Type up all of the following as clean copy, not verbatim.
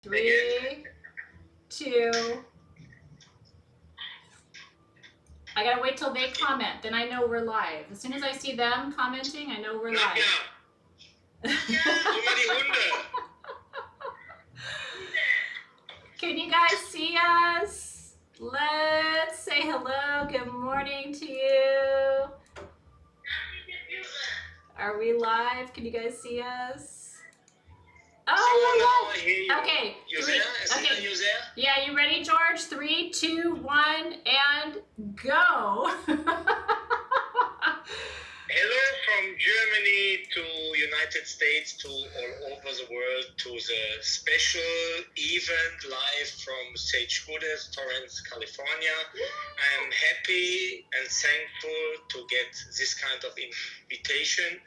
3, 2. I gotta wait till they comment, then I know we're live. As soon as I see them commenting, I know we're live. Can you guys see us? Let's say hello, good morning to you. Are we live? Can you guys see us? Oh, okay. Yeah, you ready, George? 3, 2, 1, and go. Hello from Germany to United States to all over the world to the special event live from Sage Buddhist, Torrance, California. I am happy and thankful to get this kind of invitation.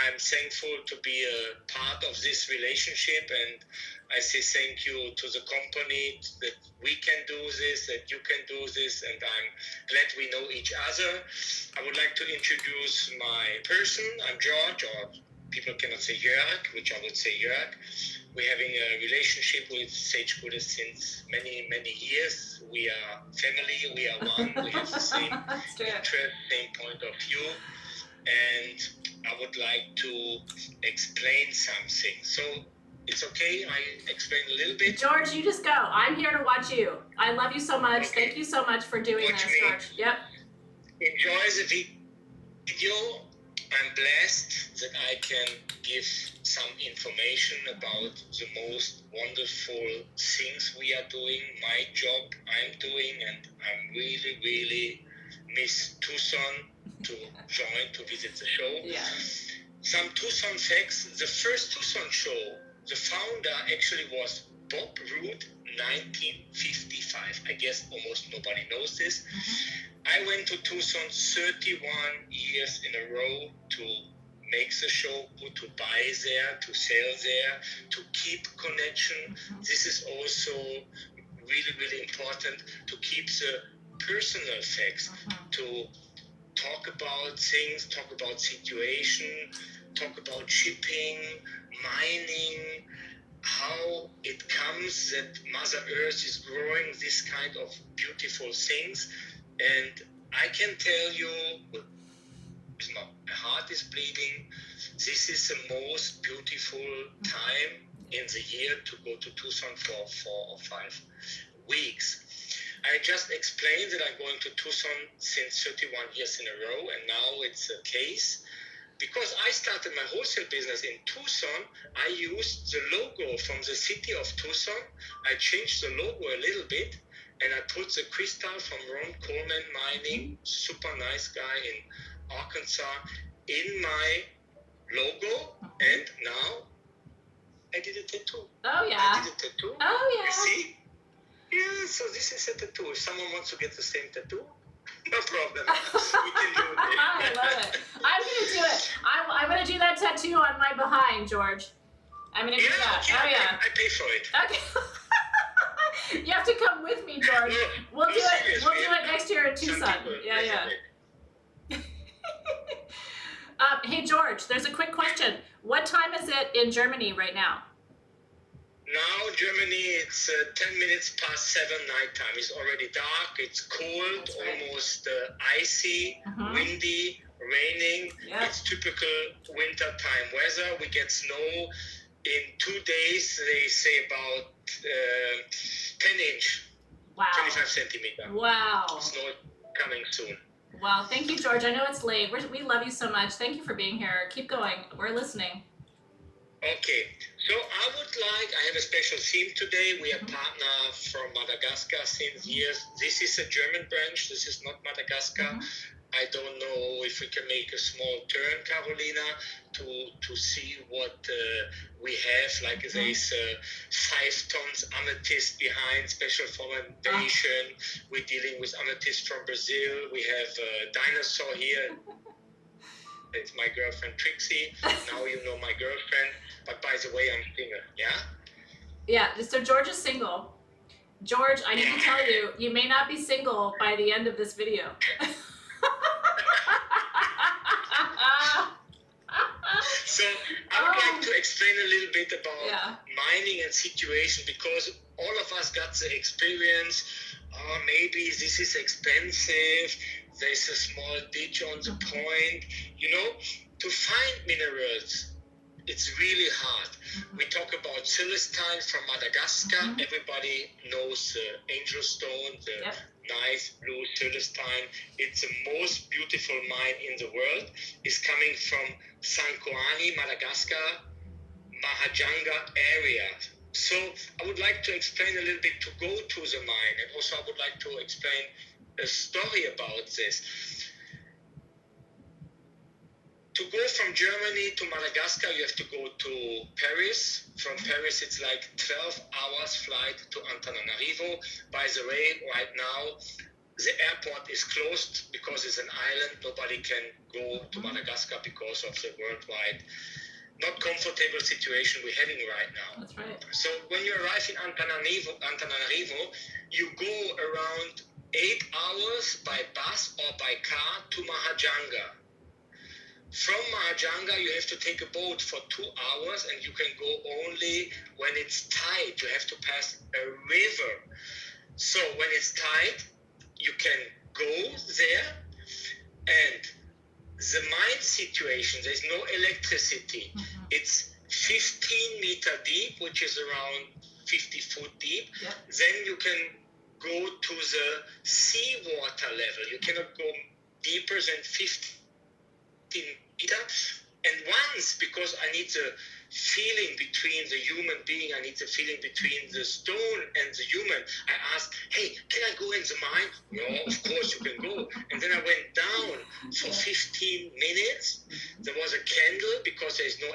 I'm thankful to be a part of this relationship, and I say thank you to the company that we can do this, that you can do this, and I'm glad we know each other. I would like to introduce my person. I'm George, or people cannot say Jörg, which I would say Jörg. We're having a relationship with Sage Buddhist since many, many years. We are family, we are one, we have the same interest, same point of view. And I would like to explain something. So it's okay, I explain a little bit. George, you just go. I'm here to watch you. I love you so much. Okay. Thank you so much for doing this, George. Yep. Enjoy the video. I'm blessed that I can give some information about the most wonderful things we are doing, my job I'm doing, and I'm really, really miss Tucson to join, to visit the show. Yeah. Some Tucson facts. The first Tucson show, the founder actually was Bob Root, 1955. I guess almost nobody knows this. I went to Tucson 31 years in a row to make the show, to buy there, to sell there, to keep connection. This is also really, really important, to keep the personal facts, to talk about things, talk about situation, talk about shipping, mining, how it comes that Mother Earth is growing this kind of beautiful things. And I can tell you, my heart is bleeding, this is the most beautiful time in the year to go to Tucson for 4 or 5 weeks. I just explained that I'm going to Tucson since 31 years in a row, and now it's a case. Because I started my wholesale business in Tucson, I used the logo from the city of Tucson. I changed the logo a little bit, and I put the crystal from Ron Coleman Mining, super nice guy in Arkansas, in my logo, and now I did a tattoo. Oh, yeah. I did a tattoo. Oh, yeah. You see? Yeah, so this is a tattoo. If someone wants to get the same tattoo, no problem. We can do it. I love it. I'm going to do it. I'm going to do that tattoo on my behind, George. I'm going to do that. Okay, oh, yeah. I pay for it. Okay. You have to come with me, George. We'll do it. We'll do it next year in Tucson. Yeah. Hey, George, there's a quick question. What time is it in Germany right now? Now, Germany, it's 10 minutes past 7 nighttime. It's already dark, it's cold, almost icy, windy, raining. Yep. It's typical wintertime weather. We get snow. In 2 days, they say about 10 inch, wow. 25 centimeter. Wow. Snow coming soon. Well, thank you, George. I know it's late. We love you so much. Thank you for being here. Keep going. We're listening. Okay, so I have a special theme today. We are partner from Madagascar since years. This is a German branch. This is not Madagascar. I don't know if we can make a small turn, Carolina, to see what we have. Like there's 5 tons amethyst behind, special fermentation. We're dealing with amethyst from Brazil. We have a dinosaur here. It's my girlfriend Trixie. Now you know my girlfriend. But by the way, I'm single. Yeah? Yeah, so George is single. George, I need to tell you, you may not be single by the end of this video. So I would like to explain a little bit about mining and situation, because all of us got the experience. Maybe this is expensive. There's a small ditch on the point. To find minerals, it's really hard. We talk about Celestine from Madagascar. Everybody knows the angel stone, the nice blue Celestine. It's the most beautiful mine in the world. It's coming from Sankoani, Madagascar, Mahajanga area. So I would like to explain a little bit to go to the mine, and also I would like to explain a story about this. To go from Germany to Madagascar, you have to go to Paris. From Paris, it's like 12 hours flight to Antananarivo. By the way, right now, the airport is closed because it's an island. Nobody can go to Madagascar because of the worldwide not comfortable situation we're having right now. That's right. So when you arrive in Antananarivo, you go around 8 hours by bus or by car to Mahajanga. From Mahajanga, you have to take a boat for 2 hours, and you can go only when it's tide. You have to pass a river. So when it's tide, you can go there, and the mine situation, there's no electricity. It's 15-meter deep, which is around 50 foot deep. Then you can go to the seawater level. You cannot go deeper than 15 meters. And once, because I need the feeling between the human being, I need the feeling between the stone and the human, I asked, hey, can I go in the mine? No, of course you can go. And then I went down for 15 minutes. There was a candle, because there is no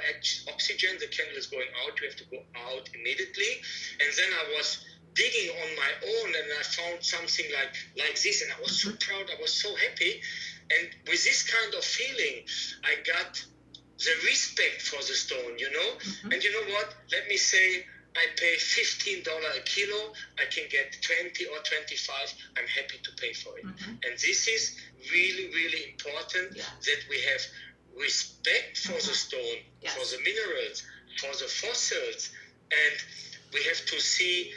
oxygen. The candle is going out. You have to go out immediately. And then I was digging on my own, and I found something like this, and I was so proud. I was so happy. And with this kind of feeling, I got the respect for the stone, And you know what? Let me say, I pay $15 a kilo. I can get 20 or 25. I'm happy to pay for it. And this is really, really important, that we have respect for the stone, for the minerals, for the fossils. And we have to see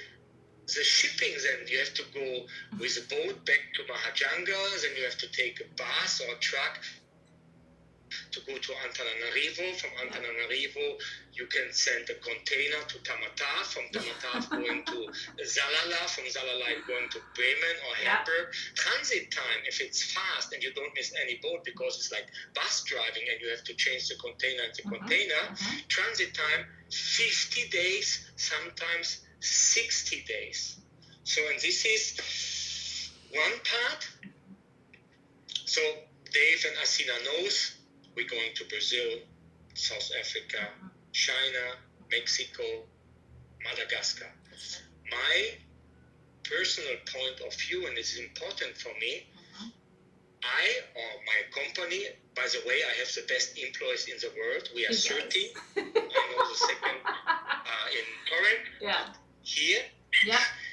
the shipping. Then you have to go with a boat back to Mahajanga. Then you have to take a bus or a truck to go to Antananarivo. From Antananarivo, you can send a container to Tamatave. From Tamatave, going to Zalala. From Zalala, going to Bremen or Hamburg. Transit time, if it's fast and you don't miss any boat, because it's like bus driving and you have to change the container and the container. Transit time, 50 days, sometimes 60 days. So, and this is one part. So Dave and Asina knows we're going to Brazil, South Africa, China, Mexico, Madagascar. My personal point of view, and it's important for me, I or my company, by the way, I have the best employees in the world. We are 30. I know the second in Torrent.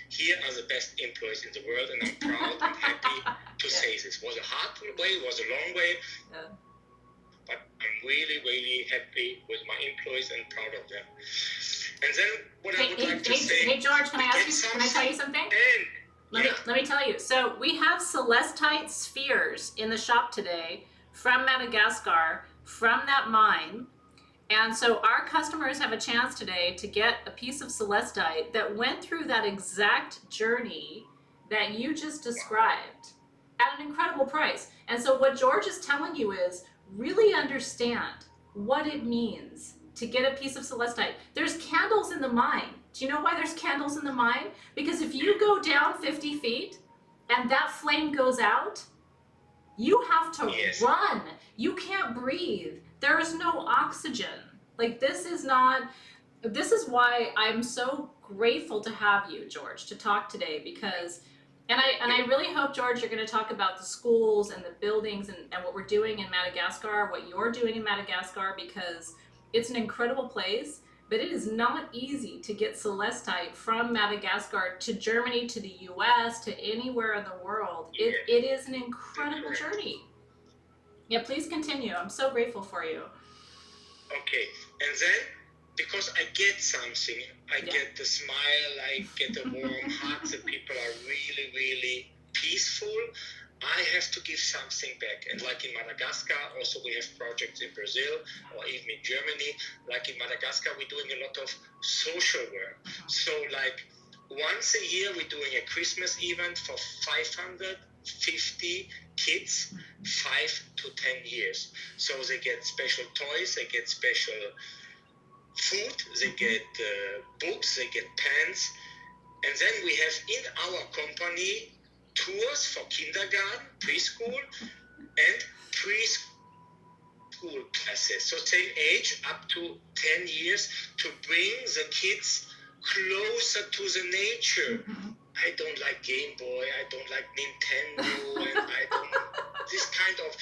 Here are the best employees in the world, and I'm proud and happy to say this. It was a hard way, it was a long way, but I'm really, really happy with my employees and proud of them. And then what I would like to say... Hey, George, can I tell you something? Let me tell you. So we have celestite spheres in the shop today from Madagascar, from that mine. And so our customers have a chance today to get a piece of celestite that went through that exact journey that you just described at an incredible price. And so what George is telling you is really understand what it means to get a piece of celestite. There's candles in the mine. Do you know why there's candles in the mine? Because if you go down 50 feet and that flame goes out, you have to run. You can't breathe. There is no oxygen. Like this is why I'm so grateful to have you, George, to talk today, because, and I really hope, George, you're going to talk about the schools and the buildings and what we're doing in Madagascar, what you're doing in Madagascar, because it's an incredible place, but it is not easy to get celestite from Madagascar to Germany, to the US, to anywhere in the world. It is an incredible journey. Yeah, please continue. I'm so grateful for you. Okay, and then because I get something. I get the smile, I get the warm heart, the people are really, really peaceful. I have to give something back. And like in Madagascar, also we have projects in Brazil or even in Germany. Like in Madagascar, we're doing a lot of social work. So like once a year, we're doing a Christmas event for 550 kids, 5 to 10 years. So they get special toys, they get special food, they get books, they get pens. And then we have in our company tours for kindergarten, preschool, and preschool classes. So same age, up to 10 years, to bring the kids closer to the nature. I don't like Game Boy, I don't like Nintendo, and I don't this kind of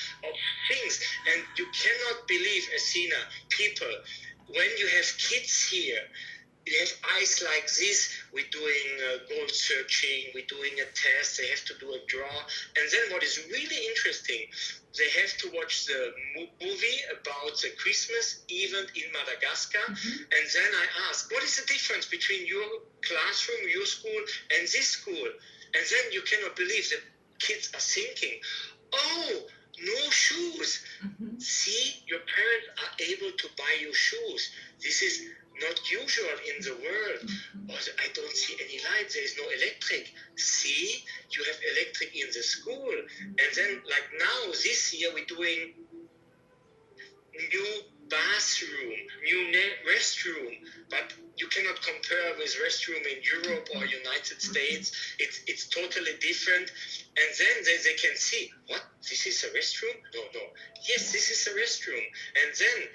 things. And you cannot believe, Asina, people, when you have kids here, you have eyes like this, we're doing goal searching, we're doing a test, they have to do a draw. And then what is really interesting, they have to watch the movie about the Christmas event in Madagascar. And then I ask, what is the difference between your classroom, your school, and this school? And then you cannot believe that kids are thinking, oh, no shoes. See, your parents are able to buy you shoes. This is not usual in the world. Or I don't see any light, there is no electric. See, you have electric in the school. And then like now, this year, we're doing new bathroom, new restroom, but you cannot compare with restroom in Europe or United States. It's totally different. And then they can see, what, this is a restroom? No. Yes, this is a restroom. And then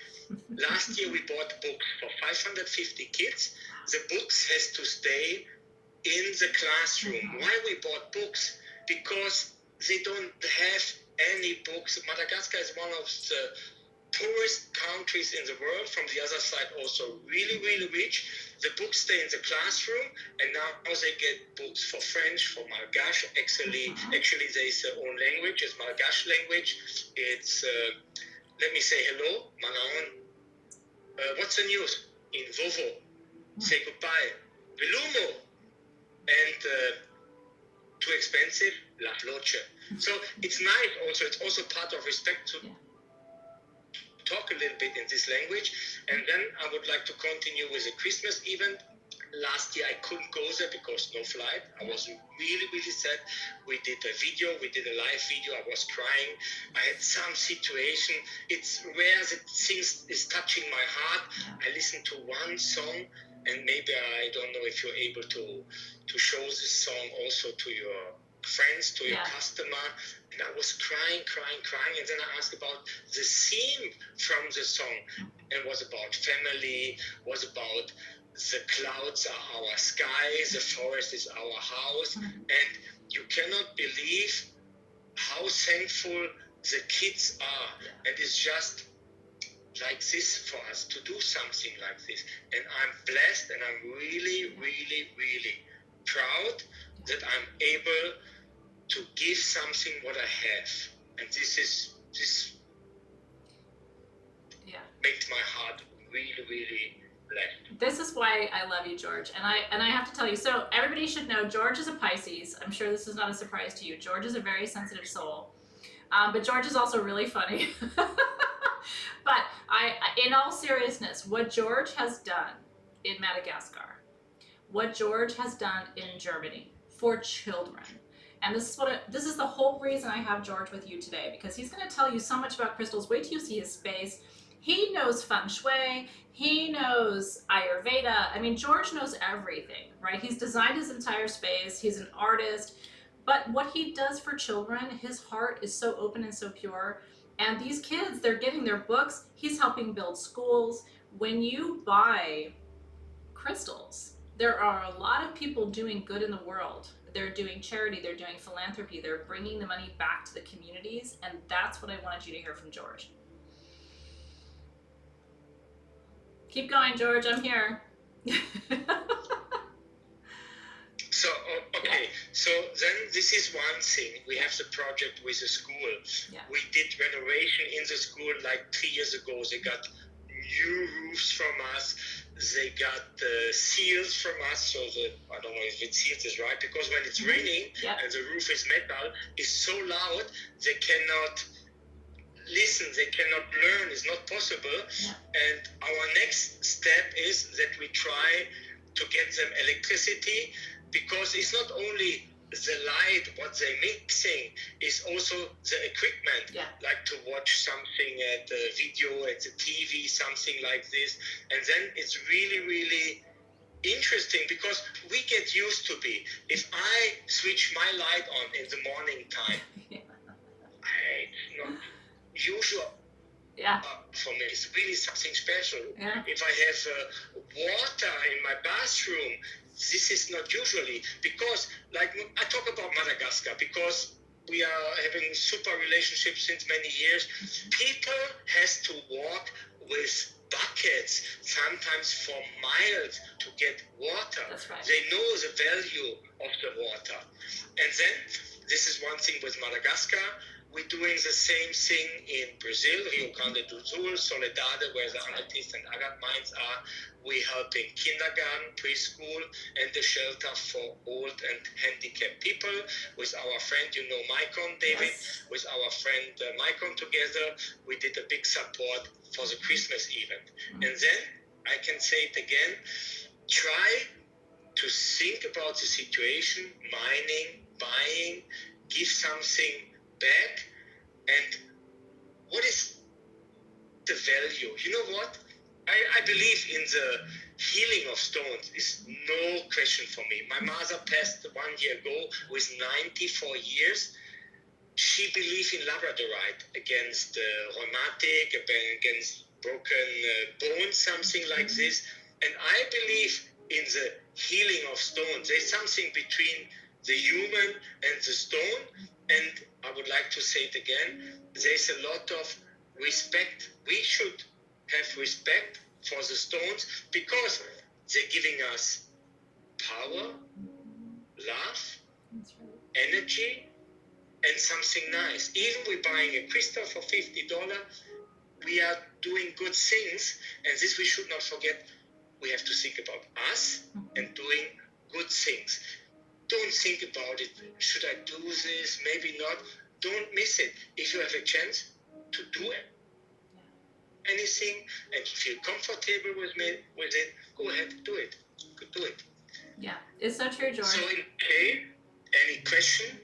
last year we bought books for 550 kids. The books has to stay in the classroom. Why we bought books? Because they don't have any books. Madagascar is one of the poorest countries in the world. From the other side, also really, really rich. The books stay in the classroom, and now they get books for French, for Malgache. Actually, there is their own language. It's Malgache language. It's let me say hello, Manaon. What's the news? In Vovo. Say goodbye. Velumo. And too expensive. La Floche. So it's nice also. It's also part of respect to talk a little bit in this language. And then I would like to continue with the Christmas event. Last year I couldn't go there because no flight. I was really, really sad. We did a video, we did a live video. I was crying. I had some situation. It's rare that things is touching my heart. I listened to one song, and maybe I don't know if you're able to show this song also to your friends, to your customer. And I was crying. And then I asked about the theme from the song. And it was about family, was about the clouds are our sky, the forest is our house. And you cannot believe how thankful the kids are. And it's just like this for us to do something like this. And I'm blessed, and I'm really, really, really proud that I'm able to give something what I have. And this makes my heart really, really blessed. This is why I love you, George. And I have to tell you, so everybody should know George is a Pisces. I'm sure this is not a surprise to you. George is a very sensitive soul. But George is also really funny. But in all seriousness, what George has done in Madagascar, what George has done in Germany for children, and this is the whole reason I have George with you today, because he's going to tell you so much about crystals. Wait till you see his space. He knows feng shui. He knows Ayurveda. I mean, George knows everything, right? He's designed his entire space. He's an artist. But what he does for children, his heart is so open and so pure. And these kids, they're getting their books. He's helping build schools. When you buy crystals, there are a lot of people doing good in the world. They're doing charity, they're doing philanthropy, they're bringing the money back to the communities, and that's what I wanted you to hear from George. Keep going, George, I'm here. So, okay, so then this is one thing. We have the project with the school. We did renovation in the school like 3 years ago. They got new roofs from us. They got seals from us. So I don't know if it's seals is right, because when it's raining and the roof is metal, it's so loud they cannot listen, they cannot learn. It's not possible. And our next step is that we try to get them electricity, because it's not only the light, what they're mixing, is also the equipment, like to watch something at the video, at the TV, something like this. And then it's really, really interesting, because we get used to be. If I switch my light on in the morning time, it's not usual. For me, it's really something special. If I have water in my bathroom, this is not usually, because, like, I talk about Madagascar, because we are having super relationships since many years. People has to walk with buckets, sometimes for miles, to get water. That's right. They know the value of the water. And then, this is one thing with Madagascar. We're doing the same thing in Brazil, Rio Grande do Sul, Soledade, where the amethyst and agate mines are. We're helping kindergarten, preschool, and the shelter for old and handicapped people. With our friend, you know Maicon, David, with our friend Maicon together, we did a big support for the Christmas event. And then, I can say it again, try to think about the situation, mining, buying, give something back, and what is the value? You know what? I believe in the healing of stones. It's no question for me. My mother passed 1 year ago with 94 years. She believed in labradorite against rheumatic, against broken bones, something like this. And I believe in the healing of stones. There's something between the human and the stone. And I would like to say it again, there's a lot of respect. We should have respect for the stones, because they're giving us power, love, energy, and something nice. Even we're buying a crystal for $50, we are doing good things, and this we should not forget. We have to think about us and doing good things. Don't think about it. Should I do this? Maybe not. Don't miss it. If you have a chance to do anything and feel comfortable with it, go ahead, do it. Do it. Yeah, it's so true, George. So, okay, any question?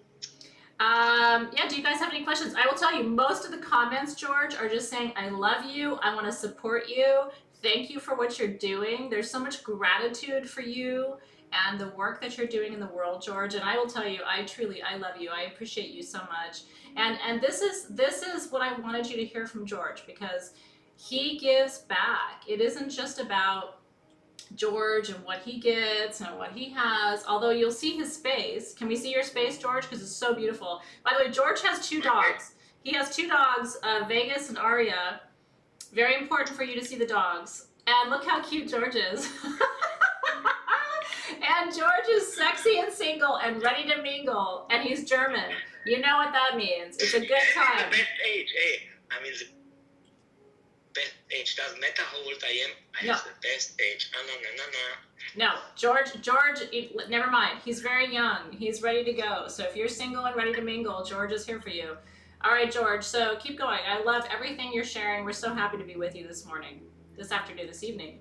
Do you guys have any questions? I will tell you, most of the comments, George, are just saying, I love you. I want to support you. Thank you for what you're doing. There's so much gratitude for you and the work that you're doing in the world, George. And I will tell you, I love you. I appreciate you so much. And this is what I wanted you to hear from George, because he gives back. It isn't just about George and what he gets and what he has, although you'll see his space. Can we see your space, George? Because it's so beautiful. By the way, George has 2 dogs. He has 2 dogs, Vegas and Aria. Very important for you to see the dogs. And look how cute George is. And George is sexy and single and ready to mingle. And he's German. You know what that means. It's a good time. The best age, I mean, the best age. Doesn't matter how old I am. I have the best age. No, George, never mind. He's very young. He's ready to go. So if you're single and ready to mingle, George is here for you. All right, George, so keep going. I love everything you're sharing. We're so happy to be with you this morning, this afternoon, this evening.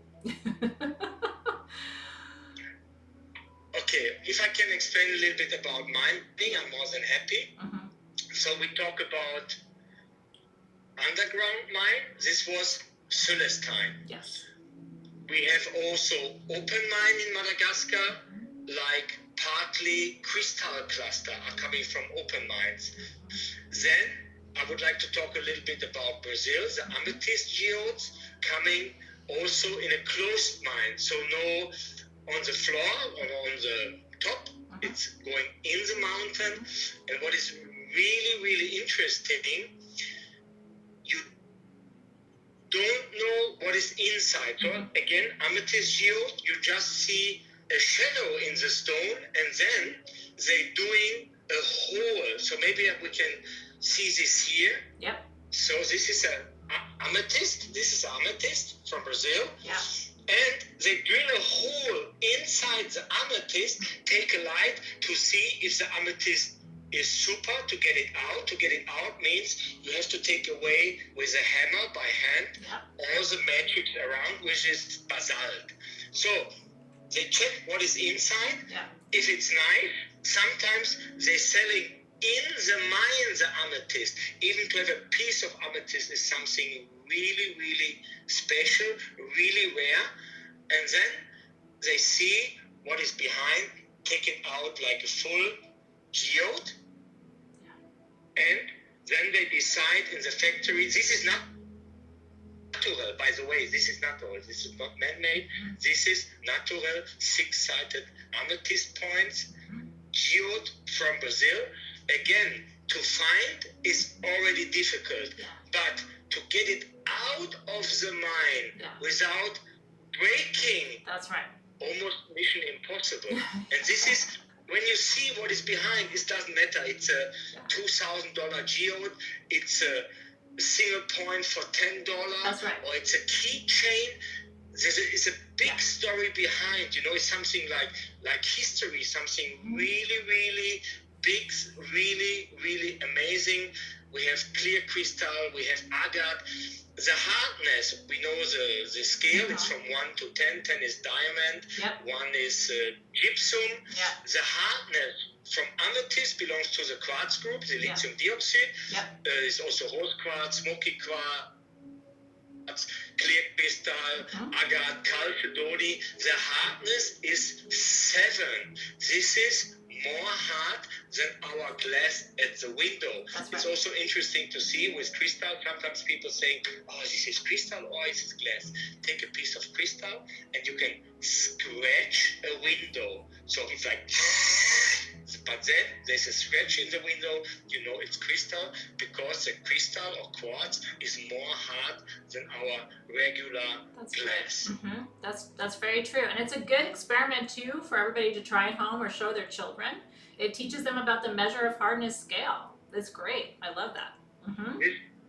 Okay, if I can explain a little bit about mining, I'm more than happy. So we talk about underground mine. This was Celestine. Yes. We have also open mine in Madagascar, like partly crystal cluster are coming from open mines. Then I would like to talk a little bit about Brazil, the amethyst geodes coming also in a closed mine. So no on the floor or on the top, it's going in the mountain. And what is really, really interesting, you don't know what is inside. So again, amethyst geode, you just see a shadow in the stone, and then they're doing a hole. So maybe we can see this here. Yep. So this is a amethyst. This is amethyst from Brazil. Yeah. And they drill a hole inside the amethyst, take a light to see if the amethyst is super, to get it out. To get it out means you have to take away with a hammer by hand all the matrix around, which is basalt. So they check what is inside. Yeah. If it's nice, sometimes they're selling in the mine the amethyst. Even to have a piece of amethyst is something really, really special, really rare. And then they see what is behind, take it out like a full geode. And then they decide in the factory, this is not natural, by the way, this is natural, this is not man-made, this is natural, six-sided amethyst points, geode from Brazil. Again, to find is already difficult, but to get it out of the mine without breaking, that's right, almost mission impossible. And this is, when you see what is behind, it doesn't matter. It's a $2,000 geode, it's a single point for $10, that's right, or it's a keychain. It's a big story behind, you know, it's something like history, something really, really big, really, really amazing. We have clear crystal, we have agate. The hardness, we know the scale, it's from 1 to 10. 10 is diamond, 1 is gypsum. The hardness from amethyst belongs to the quartz group, the lithium dioxide. There's also rose quartz, smoky quartz, clear crystal, agate, chalcedony. The hardness is 7. This is more hard than our glass at the window. It's also interesting to see with crystal. Sometimes people say, oh, this is crystal or this is glass. Take a piece of crystal and you can scratch a window. So it's like, but then there's a scratch in the window, you know it's crystal, because the crystal or quartz is more hard than our regular glass. That's very true, and it's a good experiment too for everybody to try at home or show their children. It teaches them about the measure of hardness scale. That's great. I love that.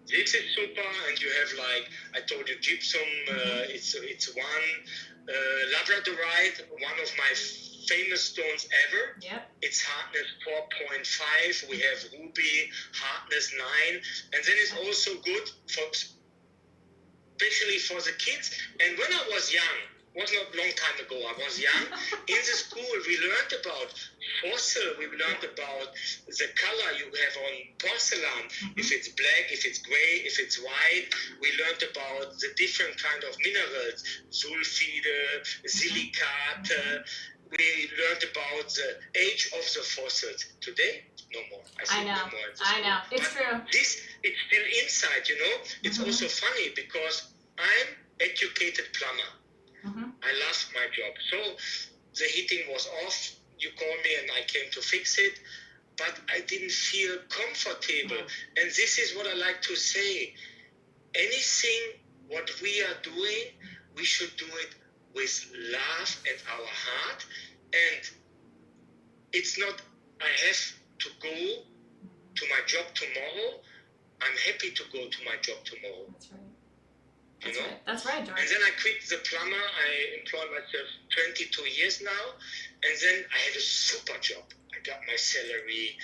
This is super, and you have, like I told you, gypsum. It's one labradorite, one of my famous stones ever. It's hardness 4.5. We have ruby, hardness 9, and then it's also good for, especially for the kids. And when I was young, was not a long time ago, I was young, in the school we learned about fossil, we learned about the color you have on porcelain, if it's black, if it's gray, if it's white. We learned about the different kind of minerals, sulfide, silicate. We learned about the age of the fossils. Today, no more. I know. No more. I know. It's true. This, it's still inside, you know. It's also funny because I'm educated plumber. I love my job. So the heating was off. You called me and I came to fix it. But I didn't feel comfortable. And this is what I like to say. Anything what we are doing, we should do it with love and our heart. And it's not, I have to go to my job tomorrow. I'm happy to go to my job tomorrow. That's right. You know? That's right, Jorge. And then I quit the plumber. I employed myself 22 years now. And then I had a super job. I got my salary,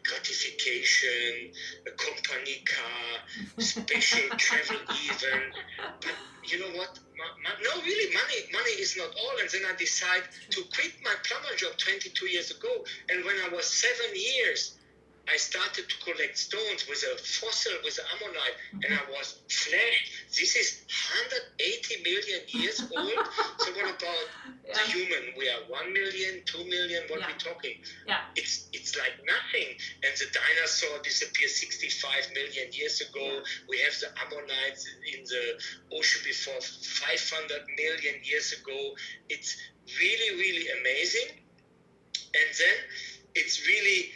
gratification, a company car, special travel event. But you know what? No, really, money is not all. And then I decided to quit my plumber job 22 years ago. And when I was 7 years, I started to collect stones with a fossil, with ammonite, and I was flashed. This is 180 million years old. So what about the human? We are 1 million, 2 million, what are we talking? It's like nothing. And the dinosaur disappeared 65 million years ago. We have the ammonites in the ocean before 500 million years ago. It's really, really amazing. And then it's really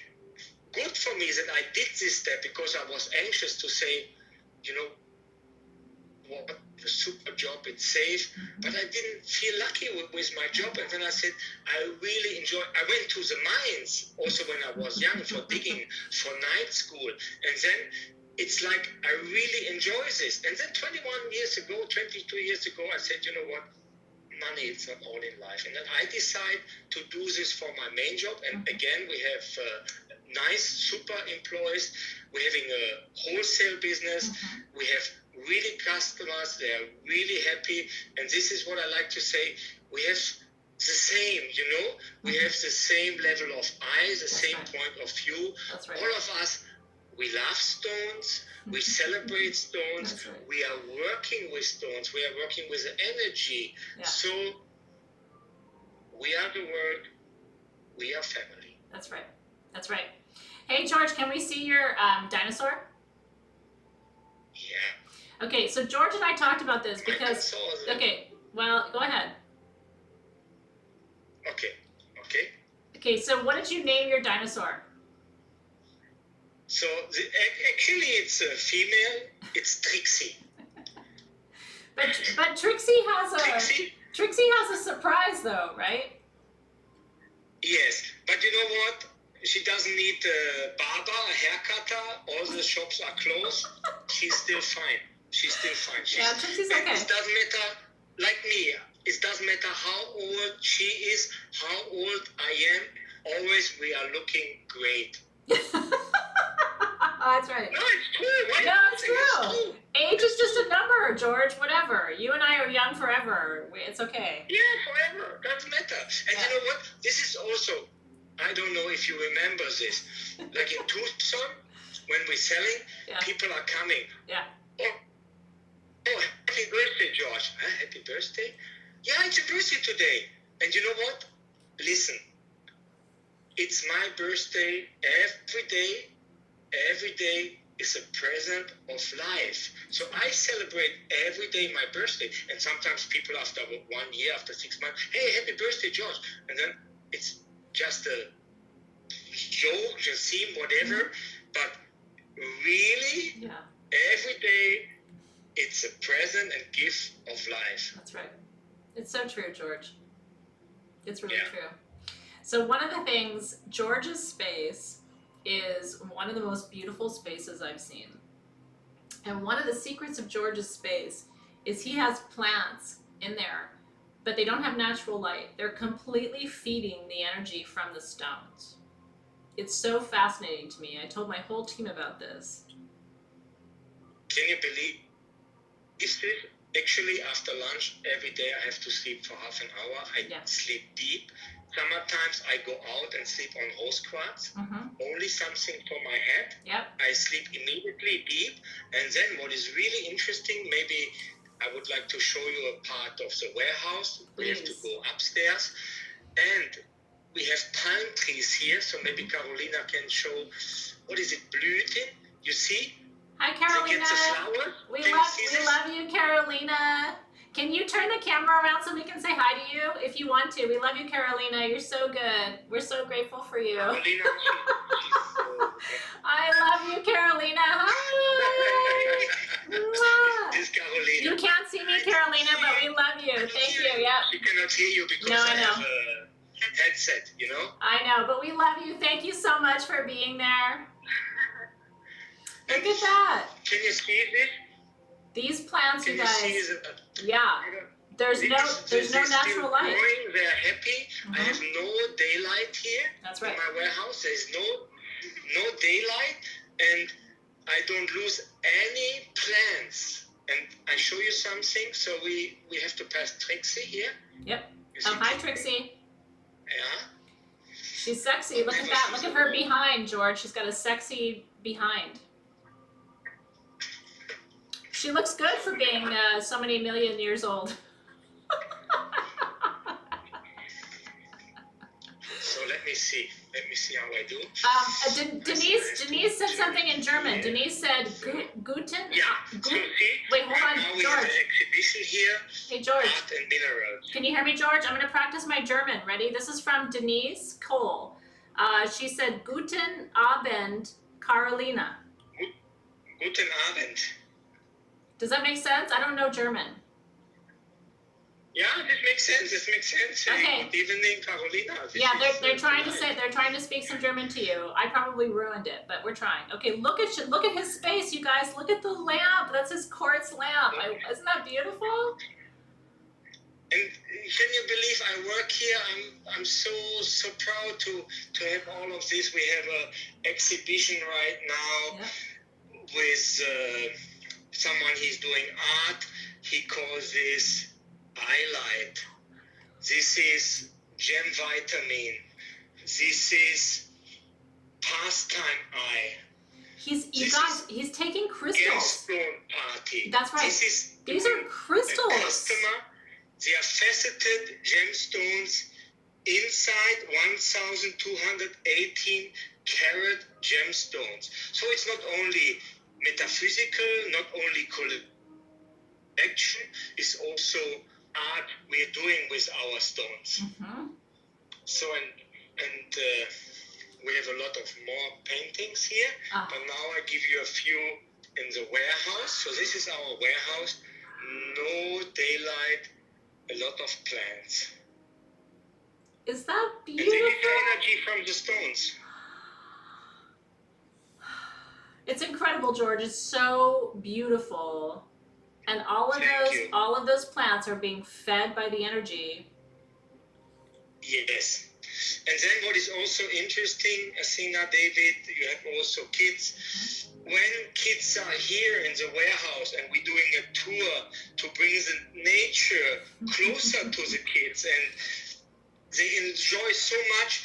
good for me that I did this step, because I was anxious to say, you know, what a super job, it's safe, but I didn't feel lucky with my job. And then I said, I really enjoy. I went to the mines also when I was young for digging, for night school, and then it's like I really enjoy this. And then 21 years ago, 22 years ago, I said, you know what? Money, it's not all in life. And then I decide to do this for my main job. And again, we have nice, super employees. We're having a wholesale business. We have really customers. They are really happy. And this is what I like to say. We have the same, you know, we have the same level of eyes, the same point of view. That's right. All of us, we love stones, we celebrate stones, right. we are working with stones, we are working with the energy. Yeah. So we are the world, we are family. That's right. That's right. Hey, George, can we see your dinosaur? Yeah. Okay, so George and I talked about this because... Okay, well, go ahead. Okay. Okay, so what did you name your dinosaur? So actually it's a female, it's Trixie. But Trixie has a surprise though, right? Yes, but you know what? She doesn't need a barber, a haircutter, all the shops are closed. She's still fine. Yeah, Trixie's okay. It doesn't matter, like me, it doesn't matter how old she is, how old I am, always we are looking great. That's right. No, it's true. No, it's true. Age is just a number, George, whatever. You and I are young forever. It's okay. Yeah, forever. Doesn't matter. And you know what? This is also, I don't know if you remember this, like in Tucson, when we're selling, people are coming. Yeah. Oh, happy birthday, George. Huh? Happy birthday? Yeah, it's your birthday today. And you know what? Listen, it's my birthday every day. Every day is a present of life. So I celebrate every day my birthday. And sometimes people after 1 year, after 6 months, hey, happy birthday, George. And then it's just a joke, just theme, whatever. But really, every day it's a present and gift of life. That's right. It's so true, George. It's really true. So one of the things, George's space is one of the most beautiful spaces I've seen. And one of the secrets of George's space is he has plants in there, but they don't have natural light. They're completely feeding the energy from the stones. It's so fascinating to me. I told my whole team about this. Can you believe this? Actually, after lunch, every day I have to sleep for half an hour. I sleep deep. Sometimes I go out and sleep on hose quads, only something for my head. Yep. I sleep immediately deep. And then what is really interesting, maybe I would like to show you a part of the warehouse. We have to go upstairs. And we have palm trees here, so maybe Carolina can show, what is it, Blüten? You see? Hi, Carolina. We love you, Carolina. Can you turn the camera around so we can say hi to you if you want to? We love you, Carolina. You're so good. We're so grateful for you. Carolina, she's so I love you, Carolina. Hi. This is Carolina. You can't see me, Carolina, but we love you. Thank you. Yep. She cannot hear you because I have a headset, you know? I know, but we love you. Thank you so much for being there. Look at that. Can you see this? These plants, you guys. There's no natural light. Growing, they're happy. I have no daylight here. That's right. In my warehouse, there's no daylight, and I don't lose any plants. And I show you something. So we have to pass Trixie here. Yep. Oh, hi, Trixie. Yeah. She's sexy. Look at that. Look at her behind, George. She's got a sexy behind. She looks good for being so many million years old. So let me see how I do. Denise said something in German. Denise said Guten. Yeah. Wait, hold on, now we George. have an exhibition here. Hey, George. Art and minerals. Can you hear me, George? I'm going to practice my German. Ready? This is from Denise Cole. She said, Guten Abend, Carolina. Guten Abend. Does that make sense? I don't know German. Yeah, this makes sense. This makes sense. Okay. Good evening, Carolina. They're trying to say, they're trying to speak some German to you. I probably ruined it, but we're trying. Okay, look at his space, you guys. Look at the lamp. That's his quartz lamp. Isn't that beautiful? And can you believe I work here? I'm so proud to have all of this. We have a exhibition right now with someone. He's doing art. He calls this highlight. This is gem vitamin. This is pastime eye. He's taking crystals. Gemstone party. That's right. These are crystals. Customer, they are faceted gemstones inside 1,218 carat gemstones. So it's not only metaphysical, not only collection, it's also art we're doing with our stones. Mm-hmm. So and we have a lot of more paintings here, but now I give you a few in the warehouse. So this is our warehouse. No daylight, a lot of plants. Is that beautiful? And they get the energy from the stones. It's incredible, George. It's so beautiful. And all of those plants are being fed by the energy. Yes. And then what is also interesting, Asina, David, you have also kids. When kids are here in the warehouse and we're doing a tour to bring the nature closer to the kids, and they enjoy so much,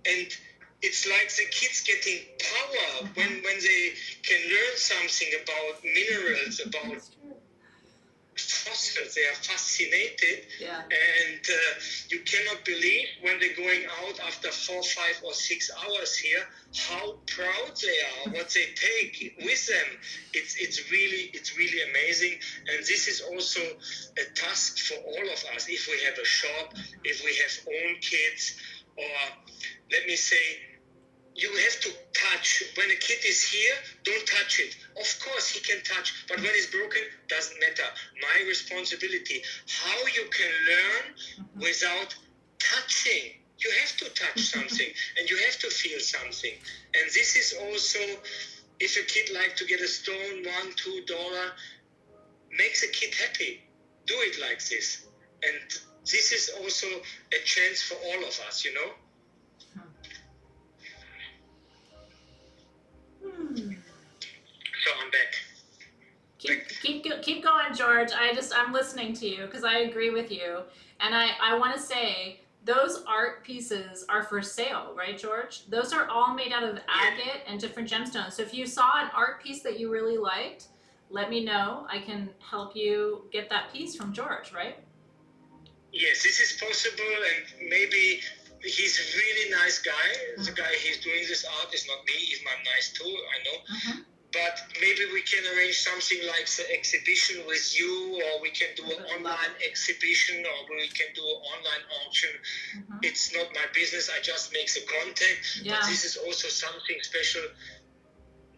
and it's like the kids getting power when they can learn something about minerals, about fossils. They are fascinated, and you cannot believe when they're going out after 4, 5, or 6 hours here how proud they are, what they take with them. It's really amazing, and this is also a task for all of us. If we have a shop, if we have own kids, or let me say, you have to touch. When a kid is here, don't touch it. Of course, he can touch, but when it's broken, doesn't matter. My responsibility. How you can learn without touching. You have to touch something, and you have to feel something. And this is also, if a kid likes to get a stone, $1, $2, makes a kid happy. Do it like this. And this is also a chance for all of us, you know? So I'm back. Keep going, George. I'm listening to you because I agree with you, and I want to say those art pieces are for sale, right, George? Those are all made out of agate and different gemstones. So if you saw an art piece that you really liked, let me know. I can help you get that piece from George, right? Yes, this is possible, and maybe he's a really nice guy. The guy he's doing this art is not me. He's not nice too, I know. But maybe we can arrange something like the exhibition with you, or we can do an online exhibition, or we can do an online auction. It's not my business. I just make the contact. But this is also something special.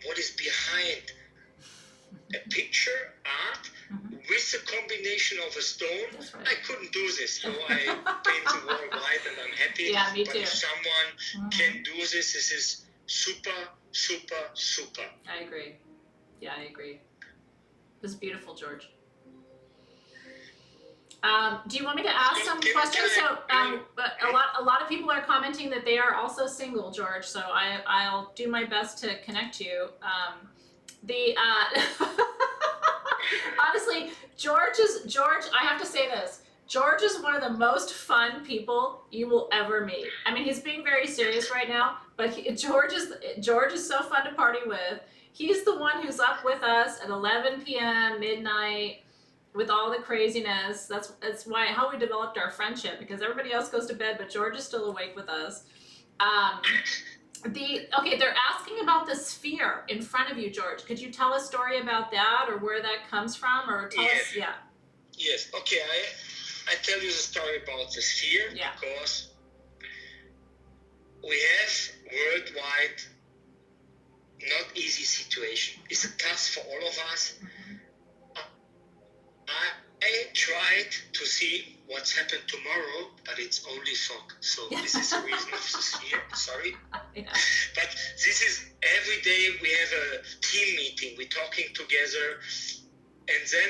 What is behind a picture, art, with the combination of a stone? I couldn't do this, so I paint the wall white, and I'm happy. Yeah, me too. But if someone can do this, this is super, super, super. I agree. Yeah, I agree. This is beautiful, George. Do you want me to ask some questions? So, a lot of people are commenting that they are also single, George. So I'll do my best to connect you. Honestly, George. I have to say this. George is one of the most fun people you will ever meet. I mean, he's being very serious right now, but George is so fun to party with. He's the one who's up with us at 11 p.m., midnight, with all the craziness. That's how we developed our friendship, because everybody else goes to bed, but George is still awake with us. They're asking about the sphere in front of you, George. Could you tell a story about that, or where that comes from, or tell us? Yeah. Yes. Okay. I tell you the story about the sphere because we have worldwide not easy situation. It's a task for all of us. I try tried to see what's happened tomorrow, but it's only fog. So this is the reason of the sphere. Sorry. Yeah. But this is every day we have a team meeting. We're talking together. And then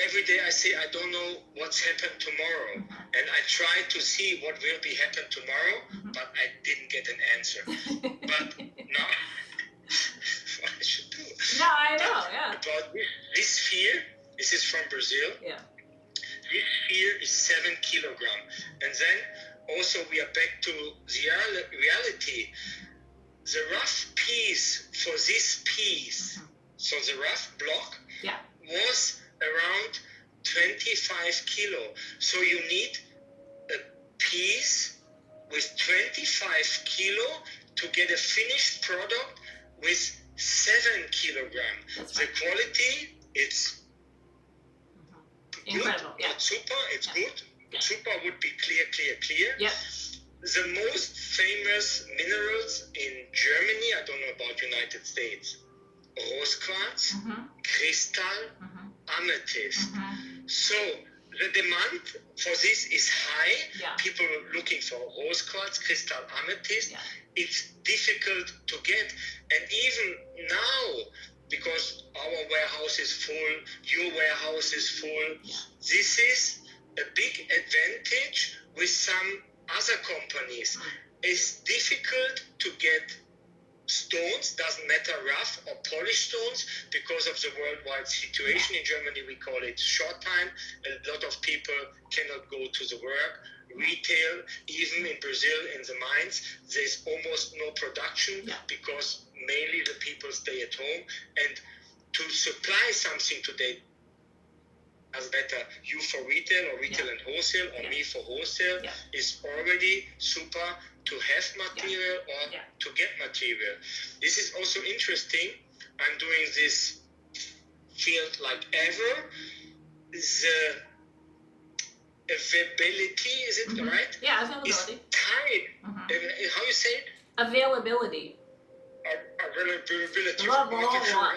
every day I say, I don't know what's happened tomorrow. And I try to see what will be happen tomorrow, but I didn't get an answer. But now, what I should do. No, I know, yeah. About this sphere, this is from Brazil. Yeah. This sphere is 7 kilograms. And then also we are back to the reality. The rough piece for this piece, so the rough block, Yeah. was around 25 kilo. So you need a piece with 25 kilo to get a finished product with 7 kilograms. That's The right. quality, it's Incredible. good, Yeah. not super, it's Yeah. good. Yeah. Super would be clear. Yep. The most famous minerals in Germany, I don't know about United States, rose quartz, crystal, amethyst. So the demand for this is high. Yeah. People are looking for rose quartz, crystal, amethyst. Yeah. It's difficult to get. And even now, because our warehouse is full, your warehouse is full, Yeah. this is a big advantage with some other companies. It's difficult to get stones, doesn't matter rough or polished stones, because of the worldwide situation. In Germany we call it short time. A lot of people cannot go to the work. Retail, even in Brazil in the mines, there's almost no production because mainly the people stay at home. And to supply something today, as better you for retail or retail and wholesale or me for wholesale is already super to have material or to get material. This is also interesting. I'm doing this field like ever. The availability, is it right? Yeah, availability. Is tight. How you say it? Availability. Availability. Blah, blah, blah.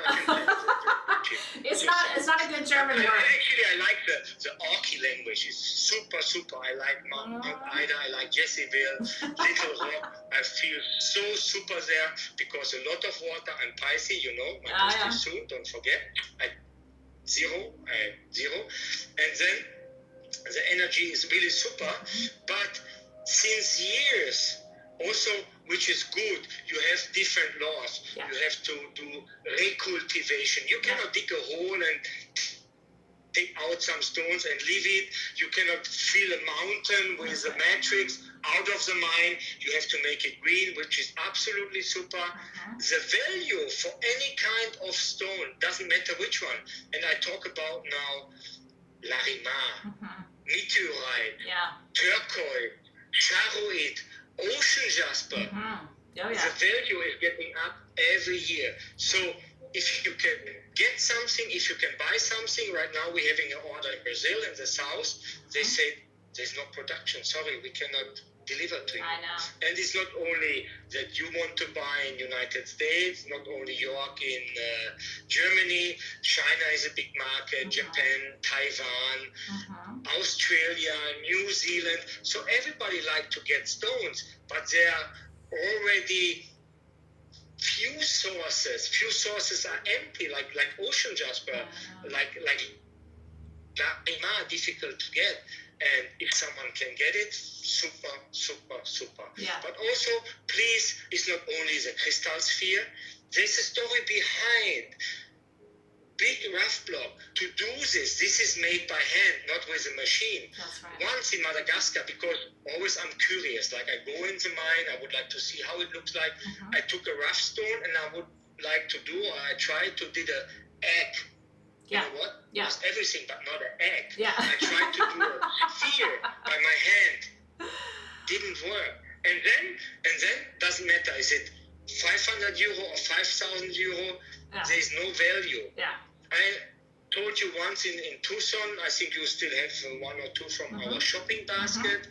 It's not a good German word. Actually, I like the Orki language. It's super. I like Mount Ida. I like Jesseville, Little Rock. I feel so super there because a lot of water. I'm Pisces, you know. My birthday soon. Don't forget. Zero. And then the energy is really super. But since years, also, which is good, you have different laws. You have to do recultivation. You cannot dig a hole and take out some stones and leave it. You cannot fill a mountain with a matrix out of the mine. You have to make it green, which is absolutely super. The value for any kind of stone, doesn't matter which one. And I talk about now Larimar, meteorite, turquoise, charoite, ocean jasper. The value is getting up every year. So if you can get something, if you can buy something, right now we're having an order in Brazil in the south. They say there's no production. Sorry, we cannot deliver to you. I know. And it's not only that you want to buy in United States, not only York in Germany, China is a big market, Japan, Taiwan, Australia, New Zealand. So everybody like to get stones, but there are already few sources are empty, like ocean jasper, like Larimar, difficult to get. And if someone can get it, super. But also, please, it's not only the crystal sphere. There's a story behind. Big rough block. To do this is made by hand, not with a machine. That's right. Once in Madagascar, because always I'm curious. Like I go in the mine, I would like to see how it looks like. I took a rough stone and I would like to do, or I tried to did an egg. You know what? It was everything but not an egg. I tried to do a sphere by my hand. Didn't work. And then doesn't matter. Is it 500 euro or 5,000 euro? There is no value. I told you once in Tucson, I think you still have one or two from our shopping basket.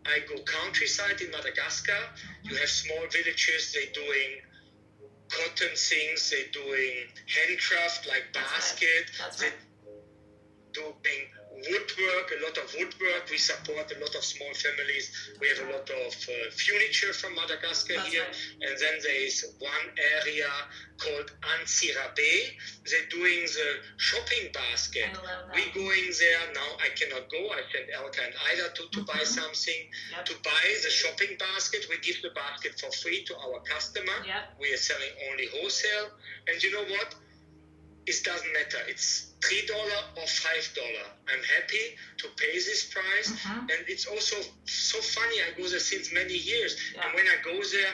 I go countryside in Madagascar. You have small villages. They're doing cotton things. They're doing handcraft like basket. That's right. They're doing woodwork, a lot of woodwork. We support a lot of small families. We have a lot of furniture from Madagascar here. Right. And then there is one area called Ansirabe. They're doing the shopping basket. We going there now. I cannot go. I sent Elka and Ida to buy something. Yep. To buy the shopping basket, we give the basket for free to our customer. Yep. We are selling only wholesale. And you know what? It doesn't matter. It's $3 or $5. I'm happy to pay this price. And it's also so funny. I go there since many years. Yeah. And when I go there,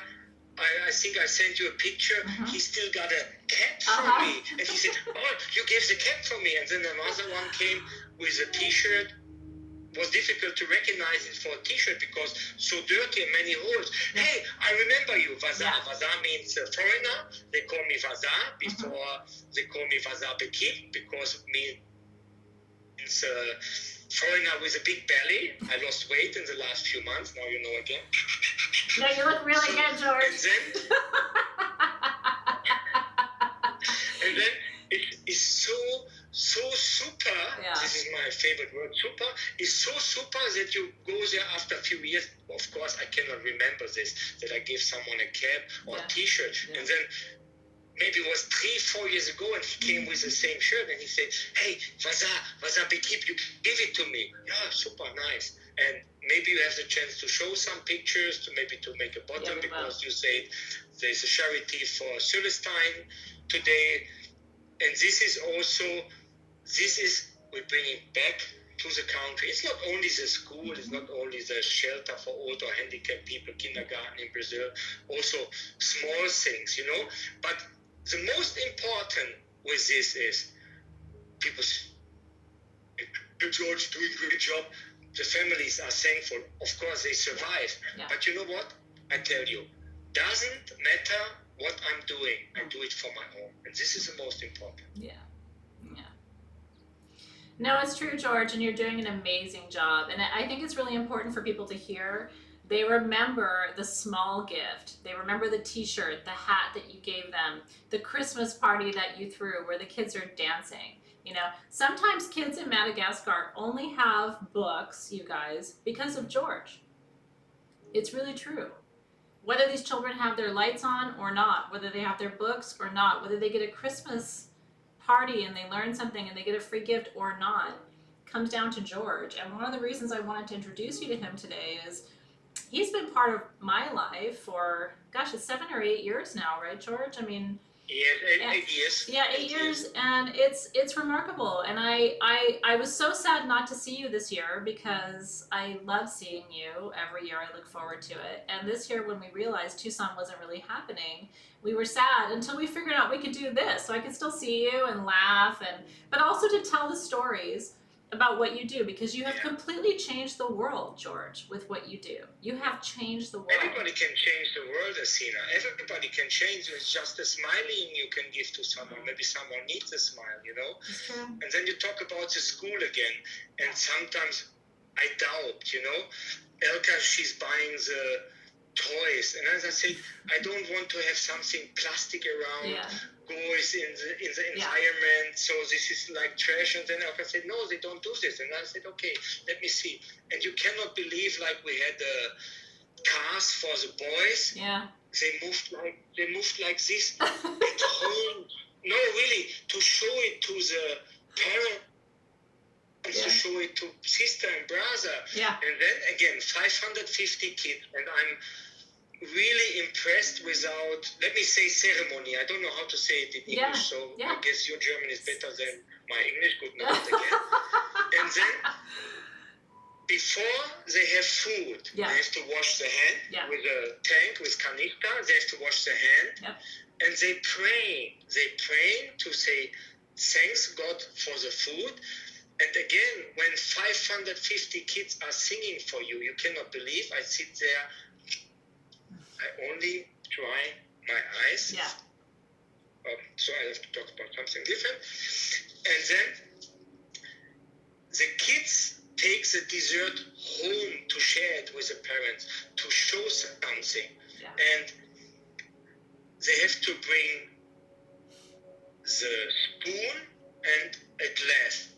I think I sent you a picture. He still got a cap for me. And he said, oh, you gave the cap for me. And then another one came with a T-shirt. It was difficult to recognize it for a T-shirt because so dirty and many holes. Yeah. Hey, I remember you, Vaza. Yeah. Vaza means foreigner. They call me Vaza before they call me Vaza Bekip because means foreigner with a big belly. I lost weight in the last few months. Now you know again. No, you look really good, George. And then it's so super. Yeah. This is my favorite word. Super is so super that you go there after a few years. Of course, I cannot remember this that I gave someone a cap or a T-shirt, and then maybe it was 3-4 years ago, and he came with the same shirt, and he said, "Hey, Vaza Bekip, you give it to me." Yeah, super nice. And maybe you have the chance to show some pictures, to make a bottom because you said there's a charity for Celestine today, and this is we're bringing back to the country. It's not only the school, it's not only the shelter for old or handicapped people, kindergarten in Brazil, also small things, But the most important with this is people say, George doing a great job. The families are thankful. Of course, they survive. Yeah. But you know what? I tell you, doesn't matter what I'm doing. I do it for my home. And this is the most important. Yeah. No, it's true, George, and you're doing an amazing job. And I think it's really important for people to hear. They remember the small gift. They remember the T-shirt, the hat that you gave them, the Christmas party that you threw where the kids are dancing. Sometimes kids in Madagascar only have books, you guys, because of George. It's really true. Whether these children have their lights on or not, whether they have their books or not, whether they get a Christmas party and they learn something and they get a free gift or not, comes down to George. And one of the reasons I wanted to introduce you to him today is he's been part of my life for, it's 7 or 8 years now, right, George? I mean, yeah, 8 years. Yeah, 8 years, and it's remarkable. And I was so sad not to see you this year because I love seeing you every year. I look forward to it. And this year, when we realized Tucson wasn't really happening, we were sad until we figured out we could do this, so I could still see you and laugh, but also to tell the stories about what you do, because you have completely changed the world, George, with what you do. You have changed the world. Everybody can change the world, Asina. Everybody can change. It's just a smiling you can give to someone. Maybe someone needs a smile, It's true. And then you talk about the school again, and sometimes I doubt, Elka, she's buying the toys, and as I said, I don't want to have something plastic around. Goes in the environment, so this is like trash. And then Elka said, no, they don't do this. And I said, okay, let me see. And you cannot believe, like we had cars for the boys. Yeah. They moved like this at home. No, really, to show it to the parents, to show it to sister and brother. Yeah. And then again, 550 kids, and I'm really impressed without, let me say, ceremony. I don't know how to say it in English, so I guess your German is better than my English. Good night again. And then, before they have food, they have to wash their hand with a tank, with canister. They have to wash their hand. And they pray. They pray to say, thanks God for the food. And again, when 550 kids are singing for you, you cannot believe. I sit there. I only dry my eyes. Yeah. So I have to talk about something different. And then the kids take the dessert home to share it with the parents, to show something. Yeah. And they have to bring the spoon and a glass.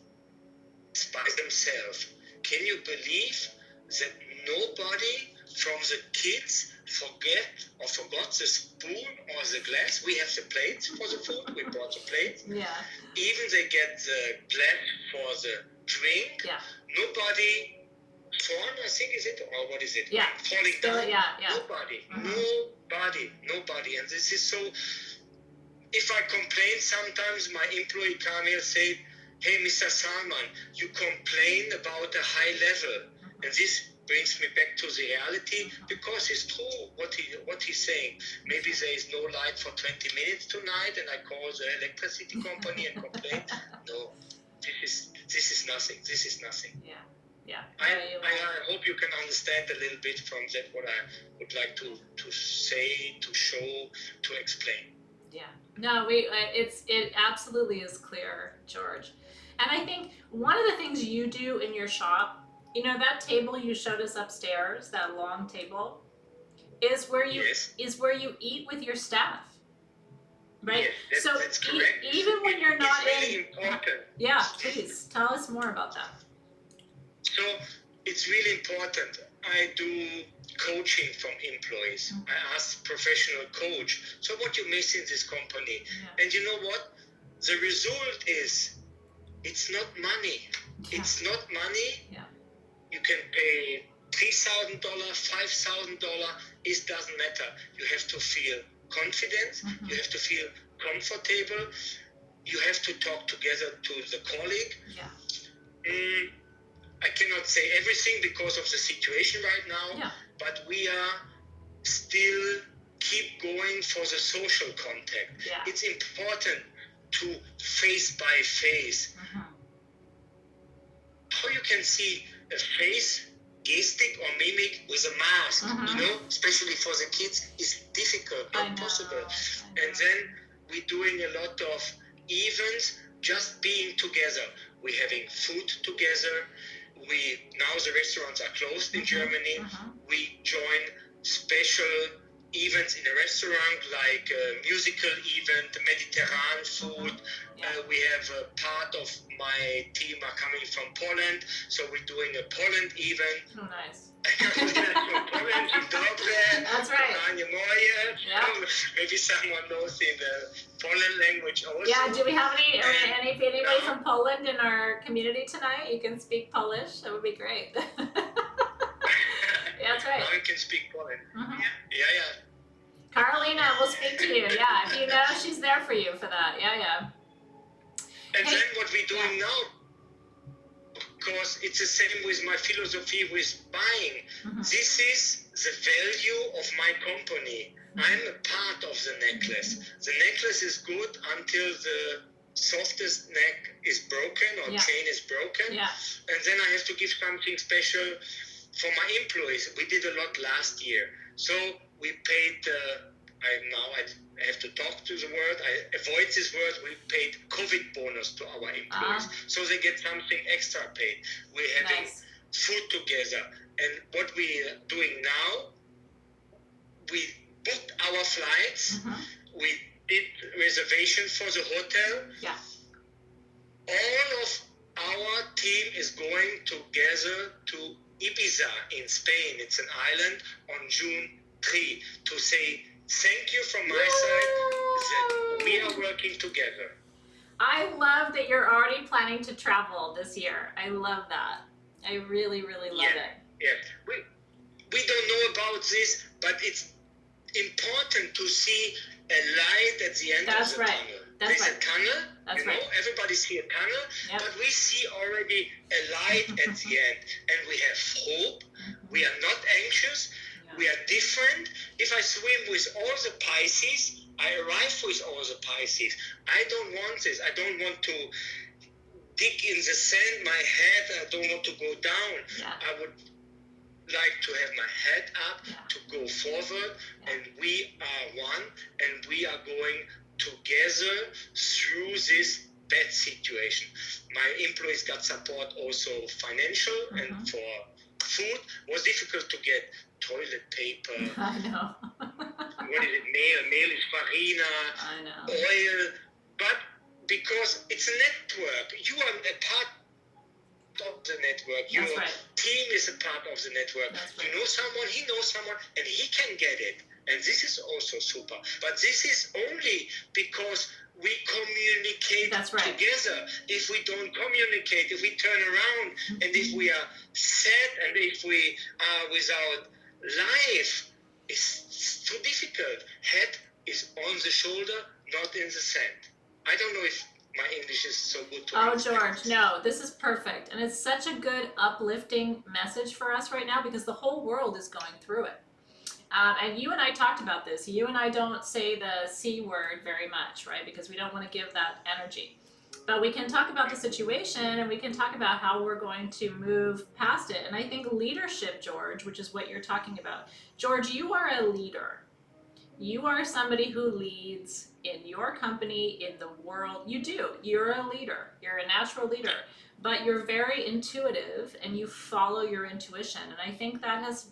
by themselves. Can you believe that nobody from the kids forgot the spoon or the glass? We have the plates for the food. We brought the plates. Yeah. Even they get the glass for the drink. Yeah. Nobody. Fallen, I think, is it, or what is it? Yeah. Falling down. Yeah. Nobody. Mm-hmm. Nobody. And this is so. If I complain, sometimes my employee come here and say, "Hey, Mr. Salman, you complain about a high level," and this brings me back to the reality, because it's true what he's saying. Maybe there is no light for 20 minutes tonight, and I call the electricity company and complain. No, this is nothing. This is nothing. Yeah. Yeah. I hope you can understand a little bit from that what I would like to say, to show, to explain. Yeah. No, it absolutely is clear, George. And I think one of the things you do in your shop, you know, that table you showed us upstairs, that long table, is where you eat with your staff. Right? Yes, that's correct. Even when you're not it's really important. Yeah, please tell us more about that. So it's really important. I do coaching from employees. Mm-hmm. I ask professional coach, so what you miss in this company? Yeah. And you know what? The result is, it's not money. Yeah. It's not money. Yeah. You can pay $3,000, $5,000. It doesn't matter. You have to feel confident. Mm-hmm. You have to feel comfortable. You have to talk together to the colleague. Yeah. I cannot say everything because of the situation right now, yeah. but we are still keep going for the social contact. Yeah. It's important to face by face. Mm-hmm. How you can see a face, gestic or mimic with a mask, Mm-hmm. you know, especially for the kids, is difficult, not possible. And then we're doing a lot of events, just being together. We're having food together. Now the restaurants are closed in Germany. We join special events in a restaurant, like a musical event, Mediterranean food. We have a part of my team are coming from Poland, so we're doing a Poland event. Oh, nice. That's right. Yeah. Maybe someone knows in the Poland language also. Yeah, do we have anybody from Poland in our community tonight? You can speak Polish. That would be great. Yeah, that's right. Now you can speak Poland. Mm-hmm. Yeah. Carolina will speak to you. Yeah, if you know, she's there for you for that. Yeah. And then what we're doing now, because it's the same with my philosophy with buying. This is the value of my company. I'm a part of the necklace. The necklace is good until the softest neck is broken or chain is broken. Yeah. And then I have to give something special for my employees. We did a lot last year. So we paid, I have to talk to the word, I avoid this word, we paid COVID bonus to our employees. So they get something extra paid. We're having food together. And what we're doing now, we booked our flights, we did reservations for the hotel. Yeah. All of our team is going together to Ibiza in Spain. It's an island on June 3 to say thank you from my side that we are working together. I love that you're already planning to travel this year. I love that. I really, really love it. Yeah. We don't know about this, but it's important to see a light at the end of the tunnel. There's a tunnel, you know, everybody see a tunnel, but we see already a light at the end, and we have hope. We are not anxious. We are different. If I swim with all the Pisces, I arrive with all the Pisces. I don't want this. I don't want to dig in the sand, my head. I don't want to go down. I would like to have my head up, to go forward, and we are one, and we are going together through this bad situation. My employees got support also financial, and for food. It was difficult to get toilet paper. I know. What is it? Meal is farina. I know. Oil. But because it's a network, you are a part of the network. That's Your right. team is a part of the network. That's You right. know someone, he knows someone, and he can get it. And this is also super. But this is only because we communicate That's right. together. If we don't communicate, if we turn around, and if we are sad, and if we are without life, it's too difficult. Head is on the shoulder, not in the sand. I don't know if my English is so good to understand. George, no, this is perfect. And it's such a good uplifting message for us right now because the whole world is going through it. And you and I talked about this. You and I don't say the C word very much, right? Because we don't want to give that energy. But we can talk about the situation and we can talk about how we're going to move past it. And I think leadership, George, which is what you're talking about. George, you are a leader. You are somebody who leads in your company, in the world. You do. You're a leader. You're a natural leader. But you're very intuitive and you follow your intuition. And I think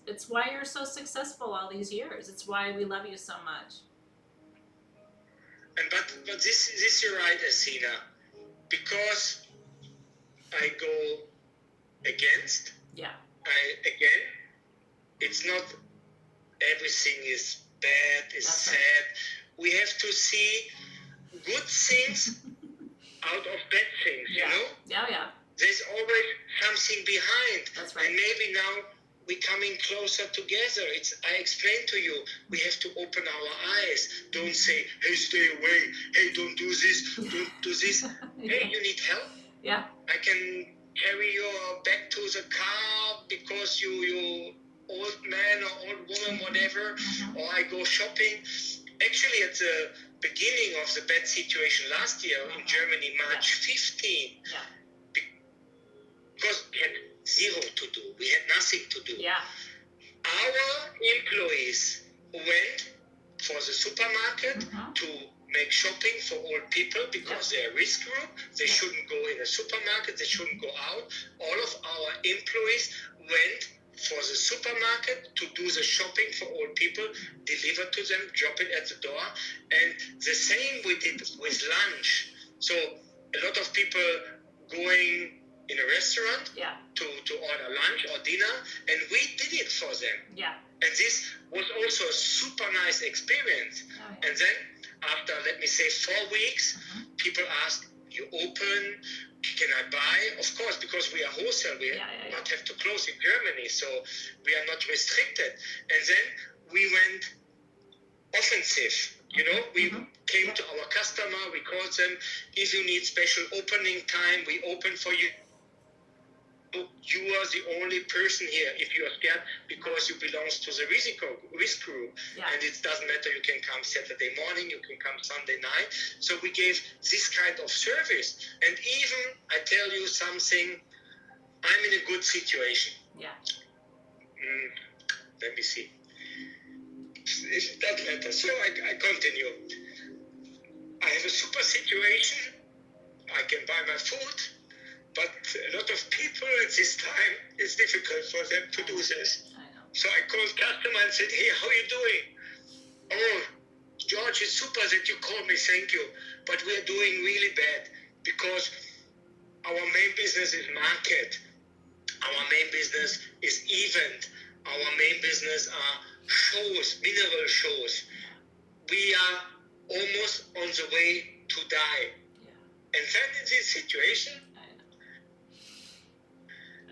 it's why you're so successful all these years. It's why we love you so much. But this you're right, Asina. Because I go against. Yeah. Again, it's not everything is bad, is sad. Right. We have to see good things out of bad things, you know? Yeah. There's always something behind. That's right. And maybe now we're coming closer together. I explained to you, we have to open our eyes. Don't say, hey, stay away. Hey, don't do this. Don't do this. Hey, you need help? Yeah. I can carry you back to the car because you old man or old woman, whatever, or I go shopping. Actually, at the beginning of the bad situation last year in Germany, March 15, because we had zero to do. We had nothing to do. Yeah. Our employees went for the supermarket to make shopping for all people because they're a risk group. They shouldn't go in a supermarket. They shouldn't go out. All of our employees went for the supermarket to do the shopping for all people, deliver to them, drop it at the door. And the same we did with lunch. So a lot of people going in a restaurant to order lunch or dinner, and we did it for them. Yeah. And this was also a super nice experience. Oh, yeah. And then after, let me say, 4 weeks, people asked, you open? Can I buy? Of course, because we are wholesale, we not have to close in Germany, so we are not restricted. And then we went offensive. You know, we came to our customer, we called them, if you need special opening time, we open for you. You are the only person here if you are scared because you belong to the risk group. And it doesn't matter, you can come Saturday morning, you can come Sunday night. So we gave this kind of service. And even, I tell you something, I'm in a good situation. Yeah. Let me see. It doesn't matter. So I continue. I have a super situation. I can buy my food. But a lot of people at this time, it's difficult for them to do this. I know. So I called customer and said, hey, how are you doing? Oh, George, it's super that you called me, thank you. But we're doing really bad because our main business is market. Our main business is event. Our main business are shows, mineral shows. We are almost on the way to die. Yeah. And then in this situation,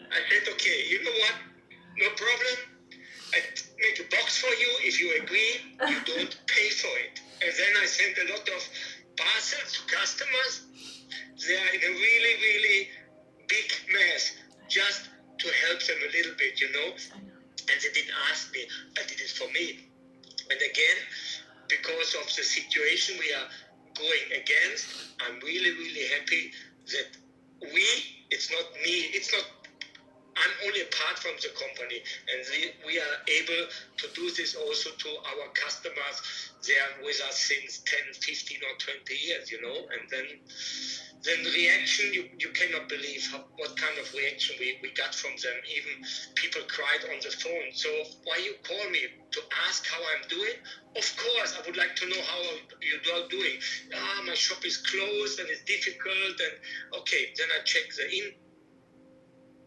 I said, okay, you know what? No problem. I make a box for you. If you agree, you don't pay for it. And then I sent a lot of parcels to customers. They are in a really, really big mess, just to help them a little bit, you know. And they didn't ask me. I did it for me. And again, because of the situation we are going against, I'm really, really happy that it's not me, I'm only a part from the company, and we are able to do this also to our customers. They are with us since 10, 15 or 20 years, you know, and then reaction, you cannot believe what kind of reaction we got from them. Even people cried on the phone. So why you call me to ask how I'm doing? Of course, I would like to know how you are doing. My shop is closed and it's difficult, and okay, then I check the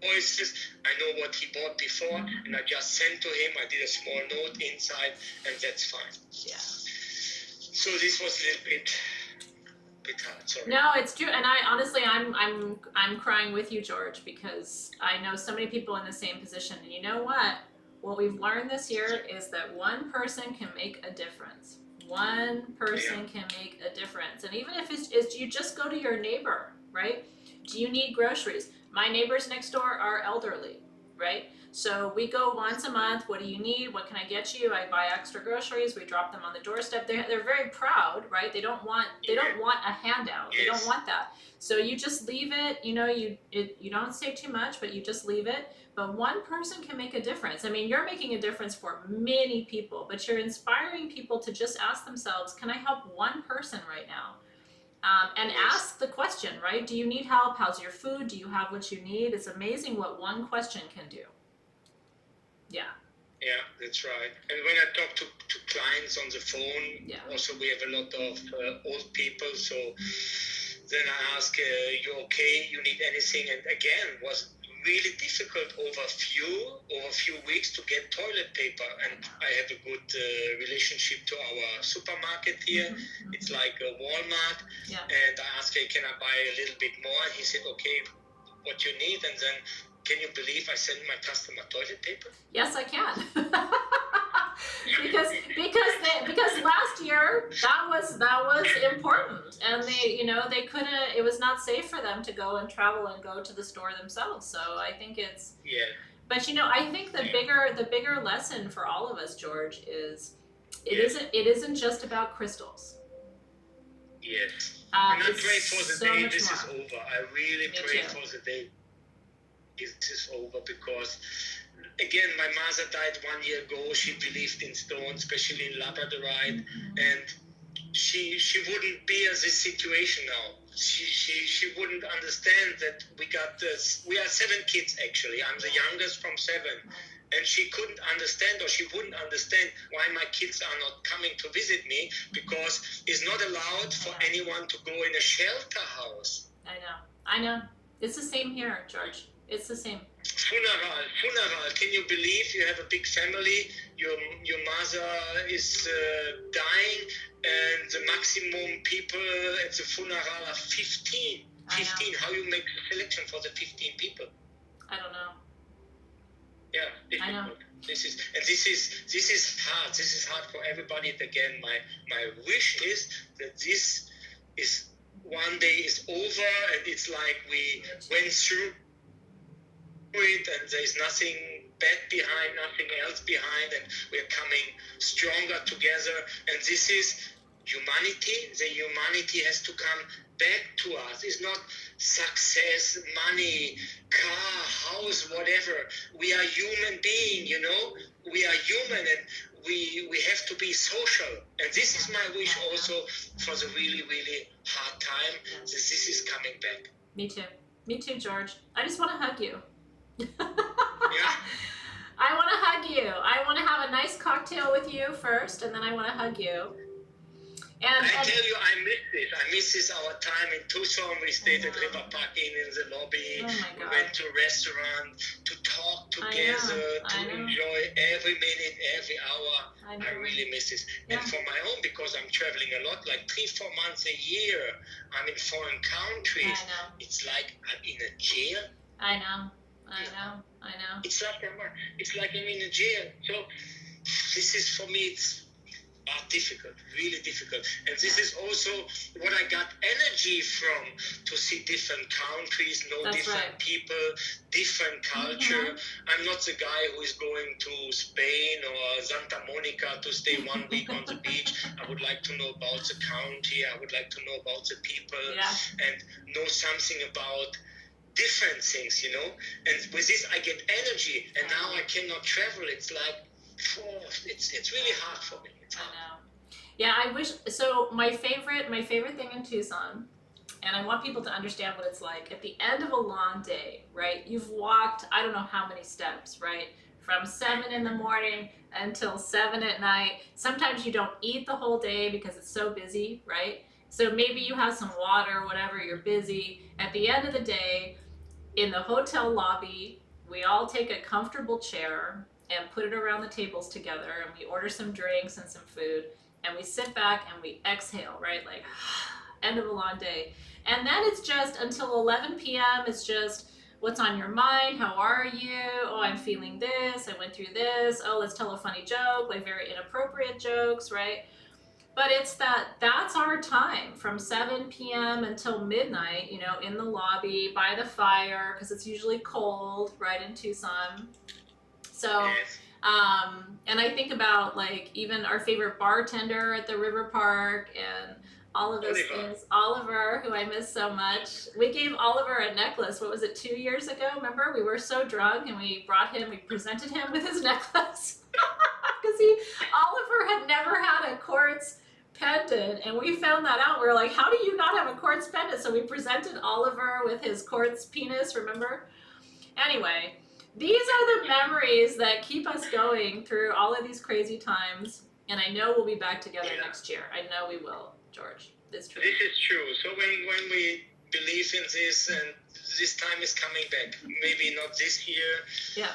invoices. I know what he bought before, and I just sent to him. I did a small note inside, and that's fine. Yeah. So this was a little bit hard. Sorry. No, it's true, and I honestly, I'm crying with you, George, because I know so many people in the same position, and you know what? What we've learned this year is that one person can make a difference. One person can make a difference, and even if it's you just go to your neighbor, right? Do you need groceries? My neighbors next door are elderly, right? So we go once a month. What do you need? What can I get you? I buy extra groceries. We drop them on the doorstep. They're very proud, right? They don't want a handout. They don't want that. So you just leave it. You know, you don't say too much, but you just leave it. But one person can make a difference. I mean, you're making a difference for many people, but you're inspiring people to just ask themselves, can I help one person right now? And ask the question, right? Do you need help? How's your food? Do you have what you need? It's amazing what one question can do. Yeah. Yeah, that's right. And when I talk to clients on the phone, also we have a lot of old people. So then I ask, you okay? You need anything? And again, was really difficult over a few weeks to get toilet paper. And I have a good relationship to our supermarket here. It's like a Walmart. Yeah. And I asked, hey, can I buy a little bit more? And he said, okay, what you need. And then, can you believe I send my customer toilet paper? Yes, I can. because last year that was important, and they couldn't. It was not safe for them to go and travel and go to the store themselves. So I think it's But I think the bigger lesson for all of us, George, is it isn't just about crystals. Yes. And I pray for the day this is over. I really pray for the day this is over, because again, my mother died 1 year ago. She believed in stones, especially in labradorite, and she wouldn't bear this situation now. She wouldn't understand that we are 7 kids actually. I'm the youngest from 7. And she couldn't understand, or she wouldn't understand why my kids are not coming to visit me, because it's not allowed for anyone to go in a shelter house. I know. It's the same here, George. It's the same. Funeral. Can you believe you have a big family? Your mother is dying, and the maximum people at the funeral are 15. 15. How you make the selection for the 15 people? I don't know. Yeah, difficult. I know. This is hard. This is hard for everybody. And again, my wish is that this is one day is over, and it's like we went through it, and there's nothing bad behind, nothing else behind, and we're coming stronger together. And this is humanity. The humanity has to come back to us. It's not success, money, car, house, whatever. We are human beings, we are human, and we have to be social. And this is my wish also for the really, really hard time, that this is coming back. Me too, George. I just want to hug you. Yeah. I want to hug you. I want to have a nice cocktail with you first, and then I want to hug you. And I tell you, I miss this our time in Tucson. We stayed at River Park Inn in the lobby. We went to a restaurant to talk together, to enjoy every minute, every hour. I really miss this. And for my own, because I'm traveling a lot, like 3-4 months a year, I'm in foreign countries. It's like I'm in a jail. I know. It's like I'm in a jail. So this is, for me, it's difficult, really difficult. And this is also what I got energy from, to see different countries, different people, different culture. I'm not the guy who is going to Spain or Santa Monica to stay 1 week on the beach. I would like to know about the country. I would like to know about the people and know something about different things, And with this, I get energy. And now I cannot travel. It's like, it's really hard for me. I know. Yeah, I wish. So my favorite thing in Tucson, and I want people to understand what it's like at the end of a long day, right? You've walked, I don't know how many steps, right? From 7 in the morning until 7 at night. Sometimes you don't eat the whole day because it's so busy, right? So maybe you have some water, whatever, you're busy. At the end of the day, in the hotel lobby. We all take a comfortable chair and put it around the tables together, and we order some drinks and some food, and we sit back and we exhale, right? Like, end of a long day. And then it's just until 11 p.m. It's just, what's on your mind? How are you? Oh, I'm feeling this. I went through this. Oh, let's tell a funny joke, like very inappropriate jokes, right? But it's that's our time from 7 p.m. until midnight, you know, in the lobby, by the fire, because it's usually cold, right, in Tucson. So, and I think about like even our favorite bartender at the river park and all of those things. Oliver, who I miss so much. We gave Oliver a necklace. What was it, 2 years ago? Remember? We were so drunk and we presented him with his necklace. Because Oliver had never had a quartz pendant, and we found that out. We were like, how do you not have a quartz pendant? So we presented Oliver with his quartz penis, remember? Anyway, these are the memories that keep us going through all of these crazy times. And I know we'll be back together next year. I know we will, George. It's true. This is true. So when we believe in this, and this time is coming back, maybe not this year. Yeah.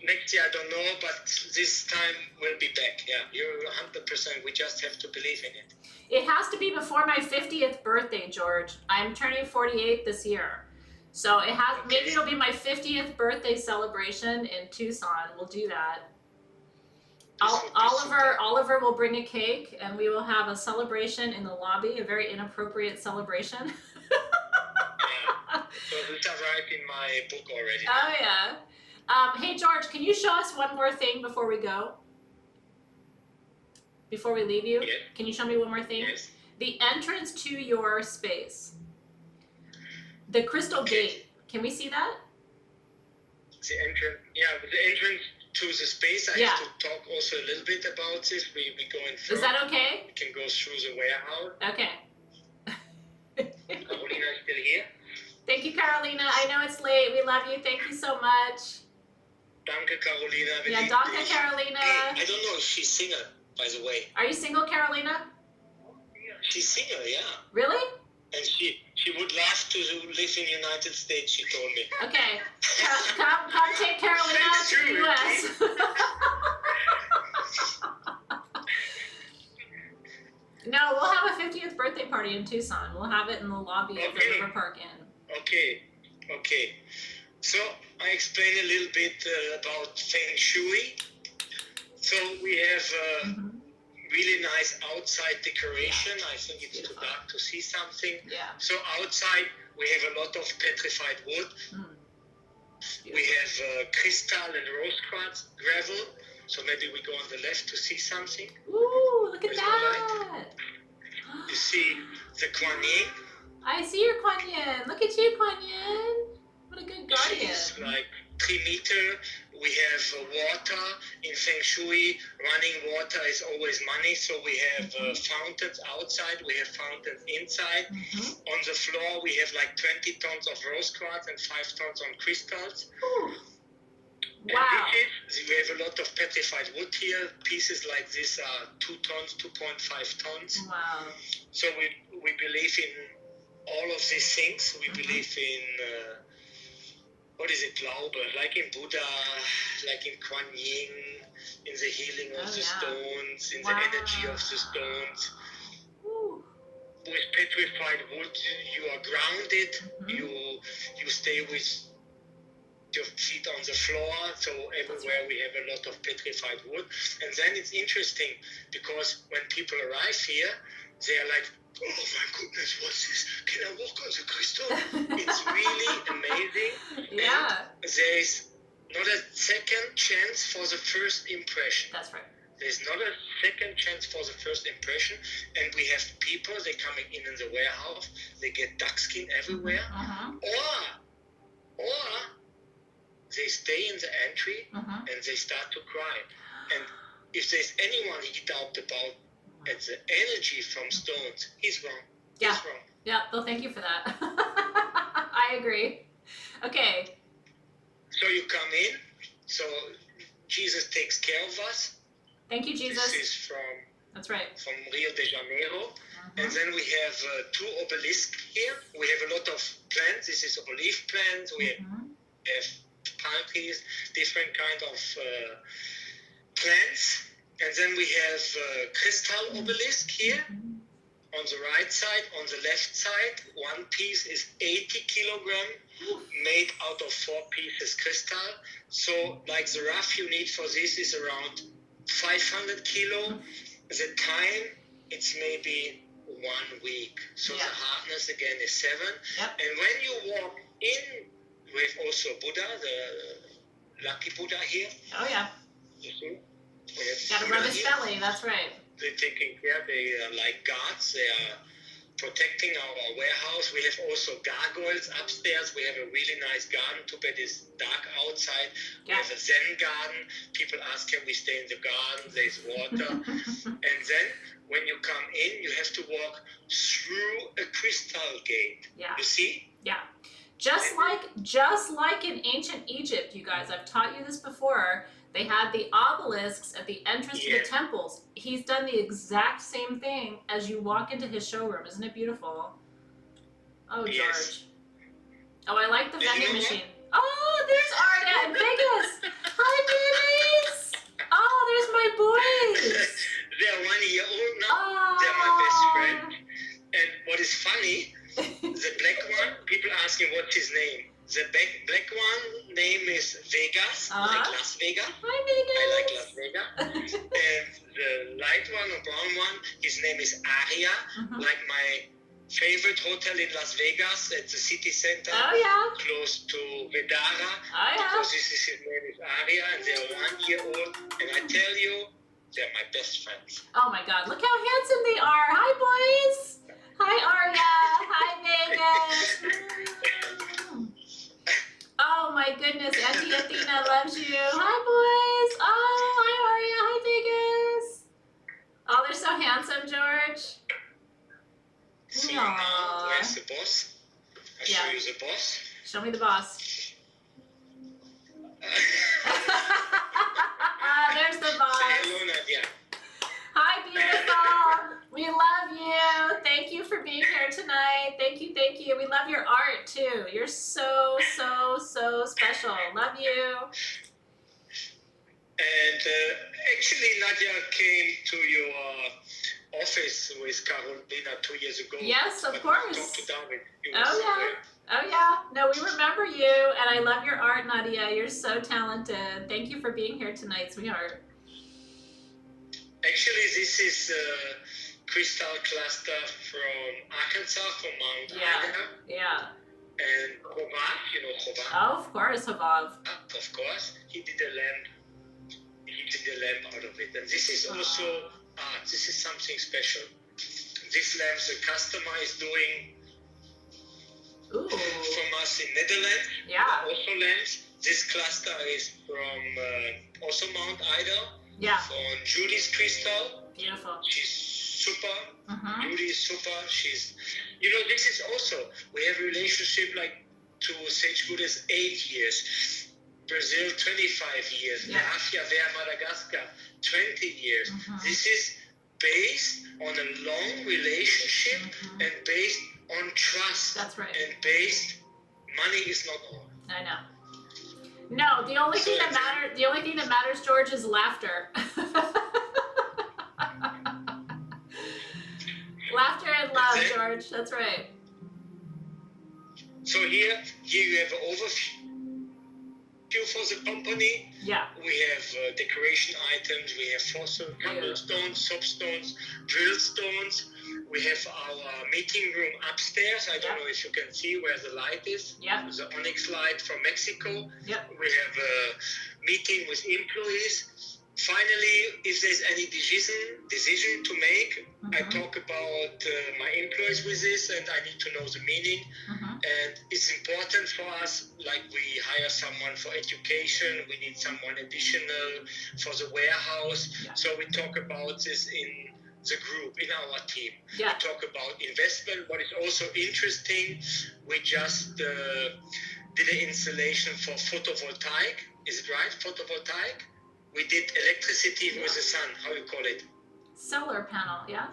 Next year, I don't know, but this time will be back. Yeah, you're 100%. We just have to believe in it. It has to be before my 50th birthday, George. I'm turning 48 this year. So it has. Okay. Maybe it'll be my 50th birthday celebration in Tucson. We'll do that. Oliver will bring a cake, and we will have a celebration in the lobby, a very inappropriate celebration. Yeah. So this arrived in my book already. Oh, yeah. Hey, George, can you show us one more thing before we go? Before we leave you? Yes. Can you show me one more thing? Yes. The entrance to your space. The crystal gate. Can we see that? The entrance, the entrance to the space. I have to talk also a little bit about this. We going through. Is that okay? We can go through the warehouse. Okay. Carolina is still here. Thank you, Carolina. I know it's late. We love you. Thank you so much. Danke, Carolina. Yeah, danke, Carolina. Hey, I don't know if she's single, by the way. Are you single, Carolina? She's single, yeah. Really? And she would love to live in the United States, she told me. Okay. Come take Carolina to the U.S. No, we'll have a 50th birthday party in Tucson. We'll have it in the lobby of the River Park Inn. Okay. So I explain a little bit about Feng Shui. So we have really nice outside decoration. I think it's too dark to see something. Yeah. So outside we have a lot of petrified wood. We have crystal and rose quartz gravel. So maybe we go on the left to see something. Ooh, look at that! You see the Kuan Yin. I see your Kuan Yin. Look at you, Kuan Yin. What a good guardian. It's like 3 meters. We have water in Feng Shui. Running water is always money. So we have fountains outside. We have fountains inside. On the floor, we have like 20 tons of rose quartz and 5 tons on crystals. Ooh. Wow. We have a lot of petrified wood here. Pieces like this are 2 tons, 2.5 tons. Wow. So we believe in all of these things. We believe in, what is it, Glaube, like in Buddha, like in Kuan Yin, in the healing of the stones, in the energy of the stones. With petrified wood, you are grounded. You stay with your feet on the floor, so everywhere we have a lot of petrified wood. And then it's interesting because when people arrive here, they are like, oh my goodness, what's this? Can I walk on the crystal? It's really amazing. Yeah. And there is not a second chance for the first impression. That's right. There's not a second chance for the first impression. And we have people, they're coming in the warehouse, they get duck skin everywhere. Or they stay in the entry and they start to cry. And if there's anyone he doubt about at the energy from stones, he's wrong. Yeah. He's wrong. Yeah, well, thank you for that. I agree. Okay. So you come in. So Jesus takes care of us. Thank you, Jesus. This is from That's right. from Rio de Janeiro. And then we have 2 obelisks here. We have a lot of plants. This is olive plants. We have palm trees, different kind of plants. And then we have crystal obelisk here on the right side. On the left side, one piece is 80 kilogram, made out of 4 pieces crystal. So like the rough you need for this is around 500 kilo. The time, it's maybe 1 week. So the hardness again is 7. And when you walk in, we have also Buddha, the lucky Buddha here. Oh yeah. You see? Got to rub his belly, that's right. They're taking care, they are like guards, they are protecting our warehouse. We have also gargoyles upstairs. We have a really nice garden. Too bad it's dark outside. We have a Zen garden. People ask, can we stay in the garden? There's water. And then when you come in, you have to walk through a crystal gate. Yeah. You see? Yeah. Just like in ancient Egypt, you guys, I've taught you this before. They had the obelisks at the entrance to the temples. He's done the exact same thing as you walk into his showroom. Isn't it beautiful? Oh, George. Yes. Oh, I like the vending machine. Oh, there's Arya in Vegas. Hi, babies. Oh, there's my boys. They're 1 year old now. Oh. They're my best friend. And what is funny, the black one, people asking what's his name. The black one name is Vegas, like Las Vegas. Hi, Vegas. I like Las Vegas. And the light one or brown one, his name is Aria, like my favorite hotel in Las Vegas at the city center. Oh, yeah. Close to Vedara. Oh, yeah. Because his name is Aria, and they're 1 year old. And I tell you, they're my best friends. Oh, my God. Look how handsome they are. Hi, boys. Hi, Arya. Hi, Vegas. Oh my goodness, Auntie Athena loves you. Hi boys. Oh, hi Arya. Hi Vegas. Oh, they're so handsome, George. So now, where's the boss? I'll show you the boss. Show me the boss. There's the boss. Say hello, Nadia. Hi, beautiful. We love you. Thank you for being here tonight. Thank you, thank you. We love your art too. You're so, so, so special. Love you. And actually, Nadia came to your office with Carolina 2 years ago. Yes, of but course. Talked to David. Oh, yeah. Oh, yeah. No, we remember you, and I love your art, Nadia. You're so talented. Thank you for being here tonight, sweetheart. Actually, this is crystal cluster from Arkansas, from Mount Ida. Yeah. And Chovav, you know Chovav? Oh, of course, Havav. Of course. He did a lamp. He did a lamp out of it. And this is also art. This is something special. This lamp the customer is doing from us in Netherlands. Yeah. Also lamps. This cluster is from also Mount Ida. Yeah. On Judy's crystal. Beautiful. She's super. Judy is super. She's, you know, this is also, we have a relationship like to Sage Buddha's 8 years. Brazil, 25 years. Yeah. Mafia Vea, Madagascar, 20 years. This is based on a long relationship and based on trust. That's right. And based, money is not all. I know. No, the only thing that matters, George, is laughter. Laughter and love, George. That's right. So here you have an overview for the company. Yeah. We have decoration items. We have fossil cobblestones, soapstones, drill stones. We have our meeting room upstairs. I don't know if you can see where the light is. Yeah. The onyx light from Mexico. Yep. We have a meeting with employees. Finally, if there's any decision to make, I talk about my employees with this, and I need to know the meaning. And it's important for us, like we hire someone for education, we need someone additional for the warehouse. Yeah. So we talk about this in the group, in our team. Yeah. We talk about investment. What is also interesting, we just did an installation for photovoltaic. Is it right? Photovoltaic? We did electricity with the sun. How you call it? Solar panel, yeah?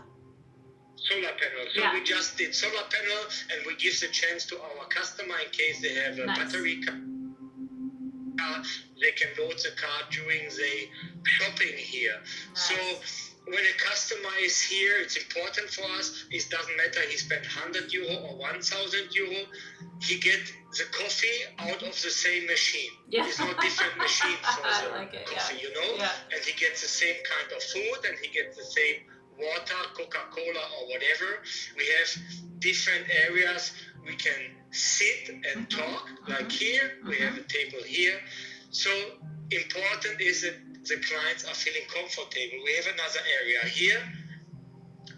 Solar panel. So we just did solar panel, and we give the chance to our customer in case they have a battery car. They can load the car during the shopping here. So when a customer is here, it's important for us. It doesn't matter he spent €100 or €1,000. He get the coffee out of the same machine. Yeah. It's not different machine for the coffee, Yeah. And he gets the same kind of food, and he gets the same water, Coca-Cola or whatever. We have different areas we can sit and talk, like here. We have a table here. So important is that the clients are feeling comfortable. We have another area here.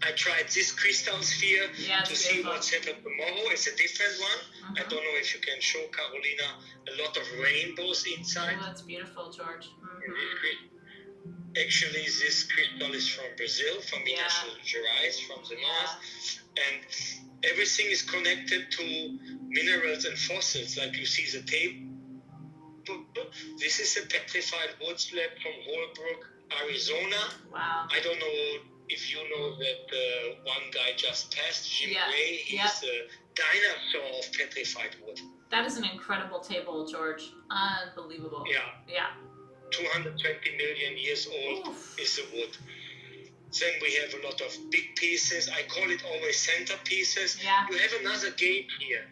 I tried this crystal sphere to see what's happened tomorrow. It's a different one. I don't know if you can show Carolina a lot of rainbows inside. Oh, that's beautiful, George. Actually, this crystal is from Brazil, from Minas Gerais, from the north. And everything is connected to minerals and fossils. Like you see the table. This is a petrified wood slab from Holbrook, Arizona. Wow. I don't know if you know that one guy just passed, Jim Gray. He's a dinosaur of petrified wood. That is an incredible table, George. Unbelievable. Yeah. 220 million years old is the wood. Then we have a lot of big pieces. I call it always centerpieces. Yeah. You have another gate here,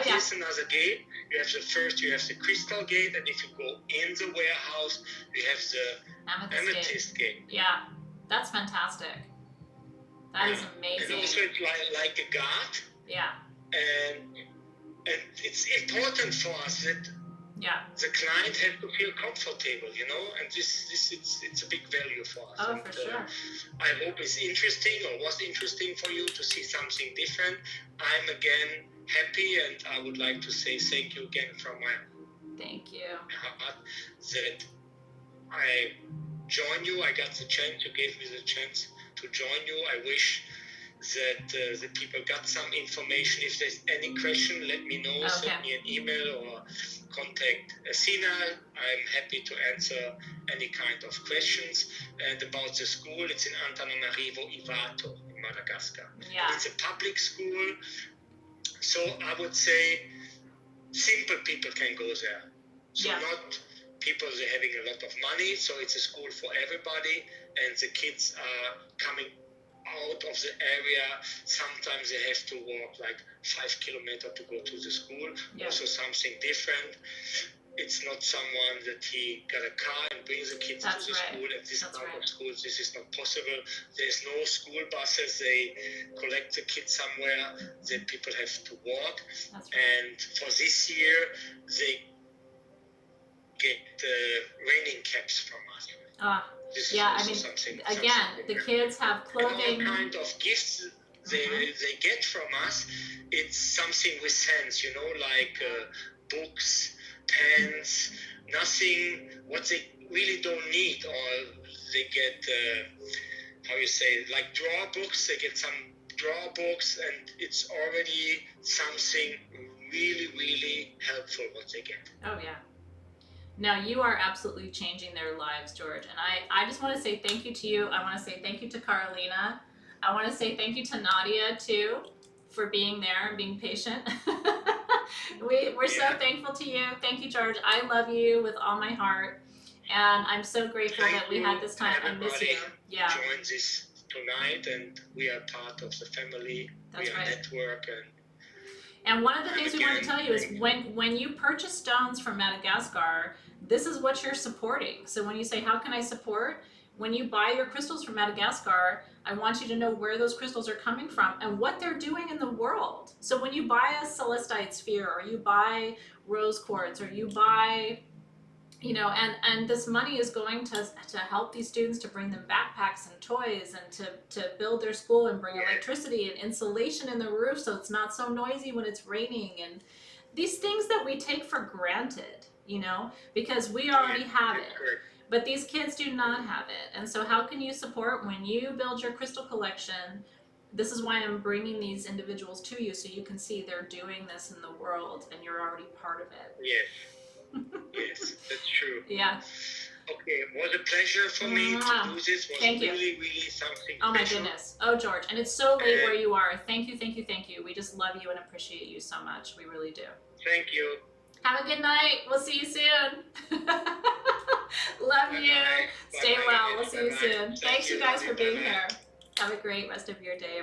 Here's another gate. You have the crystal gate, and if you go in the warehouse, you have the amethyst gate. Yeah, that's fantastic. That is amazing. And also it's like a guard. Yeah. And it's important for us that the client has to feel comfortable, and it's a big value for us. Oh, for sure. I hope it's interesting or was interesting for you to see something different. I'm again happy, and I would like to say thank you again from my heart that I join you. I got the chance, you gave me the chance to join you. I wish that the people got some information. If there's any question, let me know. Send me an email or contact Sina. I'm happy to answer any kind of questions. And about the school, it's in Antananarivo, Ivato, in Madagascar. Yeah. It's a public school, so I would say simple people can go there. So not people that are having a lot of money, so it's a school for everybody, and the kids are coming out of the area. Sometimes they have to walk like 5 kilometers to go to the school. Also something different. It's not someone that he got a car and brings the kids to the school. At this kind of schools, this is not possible. There's no school buses. They collect the kids somewhere. Then people have to walk. And for this year, they get raining caps from us. Something the kids have clothing. And all kind of gifts they get from us. It's something with sense, like books, pens, nothing what they really don't need, or they get like draw books. They get some draw books, and it's already something really, really helpful what they get. Oh yeah. No, you are absolutely changing their lives, George. And I just want to say thank you to you. I want to say thank you to Carolina. I want to say thank you to Nadia, too, for being there and being patient. We're so thankful to you. Thank you, George. I love you with all my heart. And I'm so grateful that we had this time. I miss you. Yeah. Join this tonight, and we are part of the family. That's we are network. And one of the things we want to tell you is when you purchase stones from Madagascar, this is what you're supporting. So when you say, how can I support? When you buy your crystals from Madagascar, I want you to know where those crystals are coming from and what they're doing in the world. So when you buy a celestite sphere, or you buy rose quartz, or you buy, and this money is going to help these students to bring them backpacks and toys, and to build their school and bring electricity and insulation in the roof so it's not so noisy when it's raining, and these things that we take for granted, because we already have it. But these kids do not have it. And so how can you support when you build your crystal collection? This is why I'm bringing these individuals to you, so you can see they're doing this in the world and you're already part of it. Yes. Yes, that's true. Yeah. Okay, it was a pleasure for me to do this. It was Thank you. really, really something Oh my special. goodness. Oh, George. And it's so late where you are. Thank you, thank you, thank you. We just love you and appreciate you so much. We really do. Thank you. Have a good night. We'll see you soon. Love you. Bye-bye. Stay Bye-bye. well. We'll see you Bye-bye. soon. Thanks, you guys, for being Bye-bye. here. Have a great rest of your day.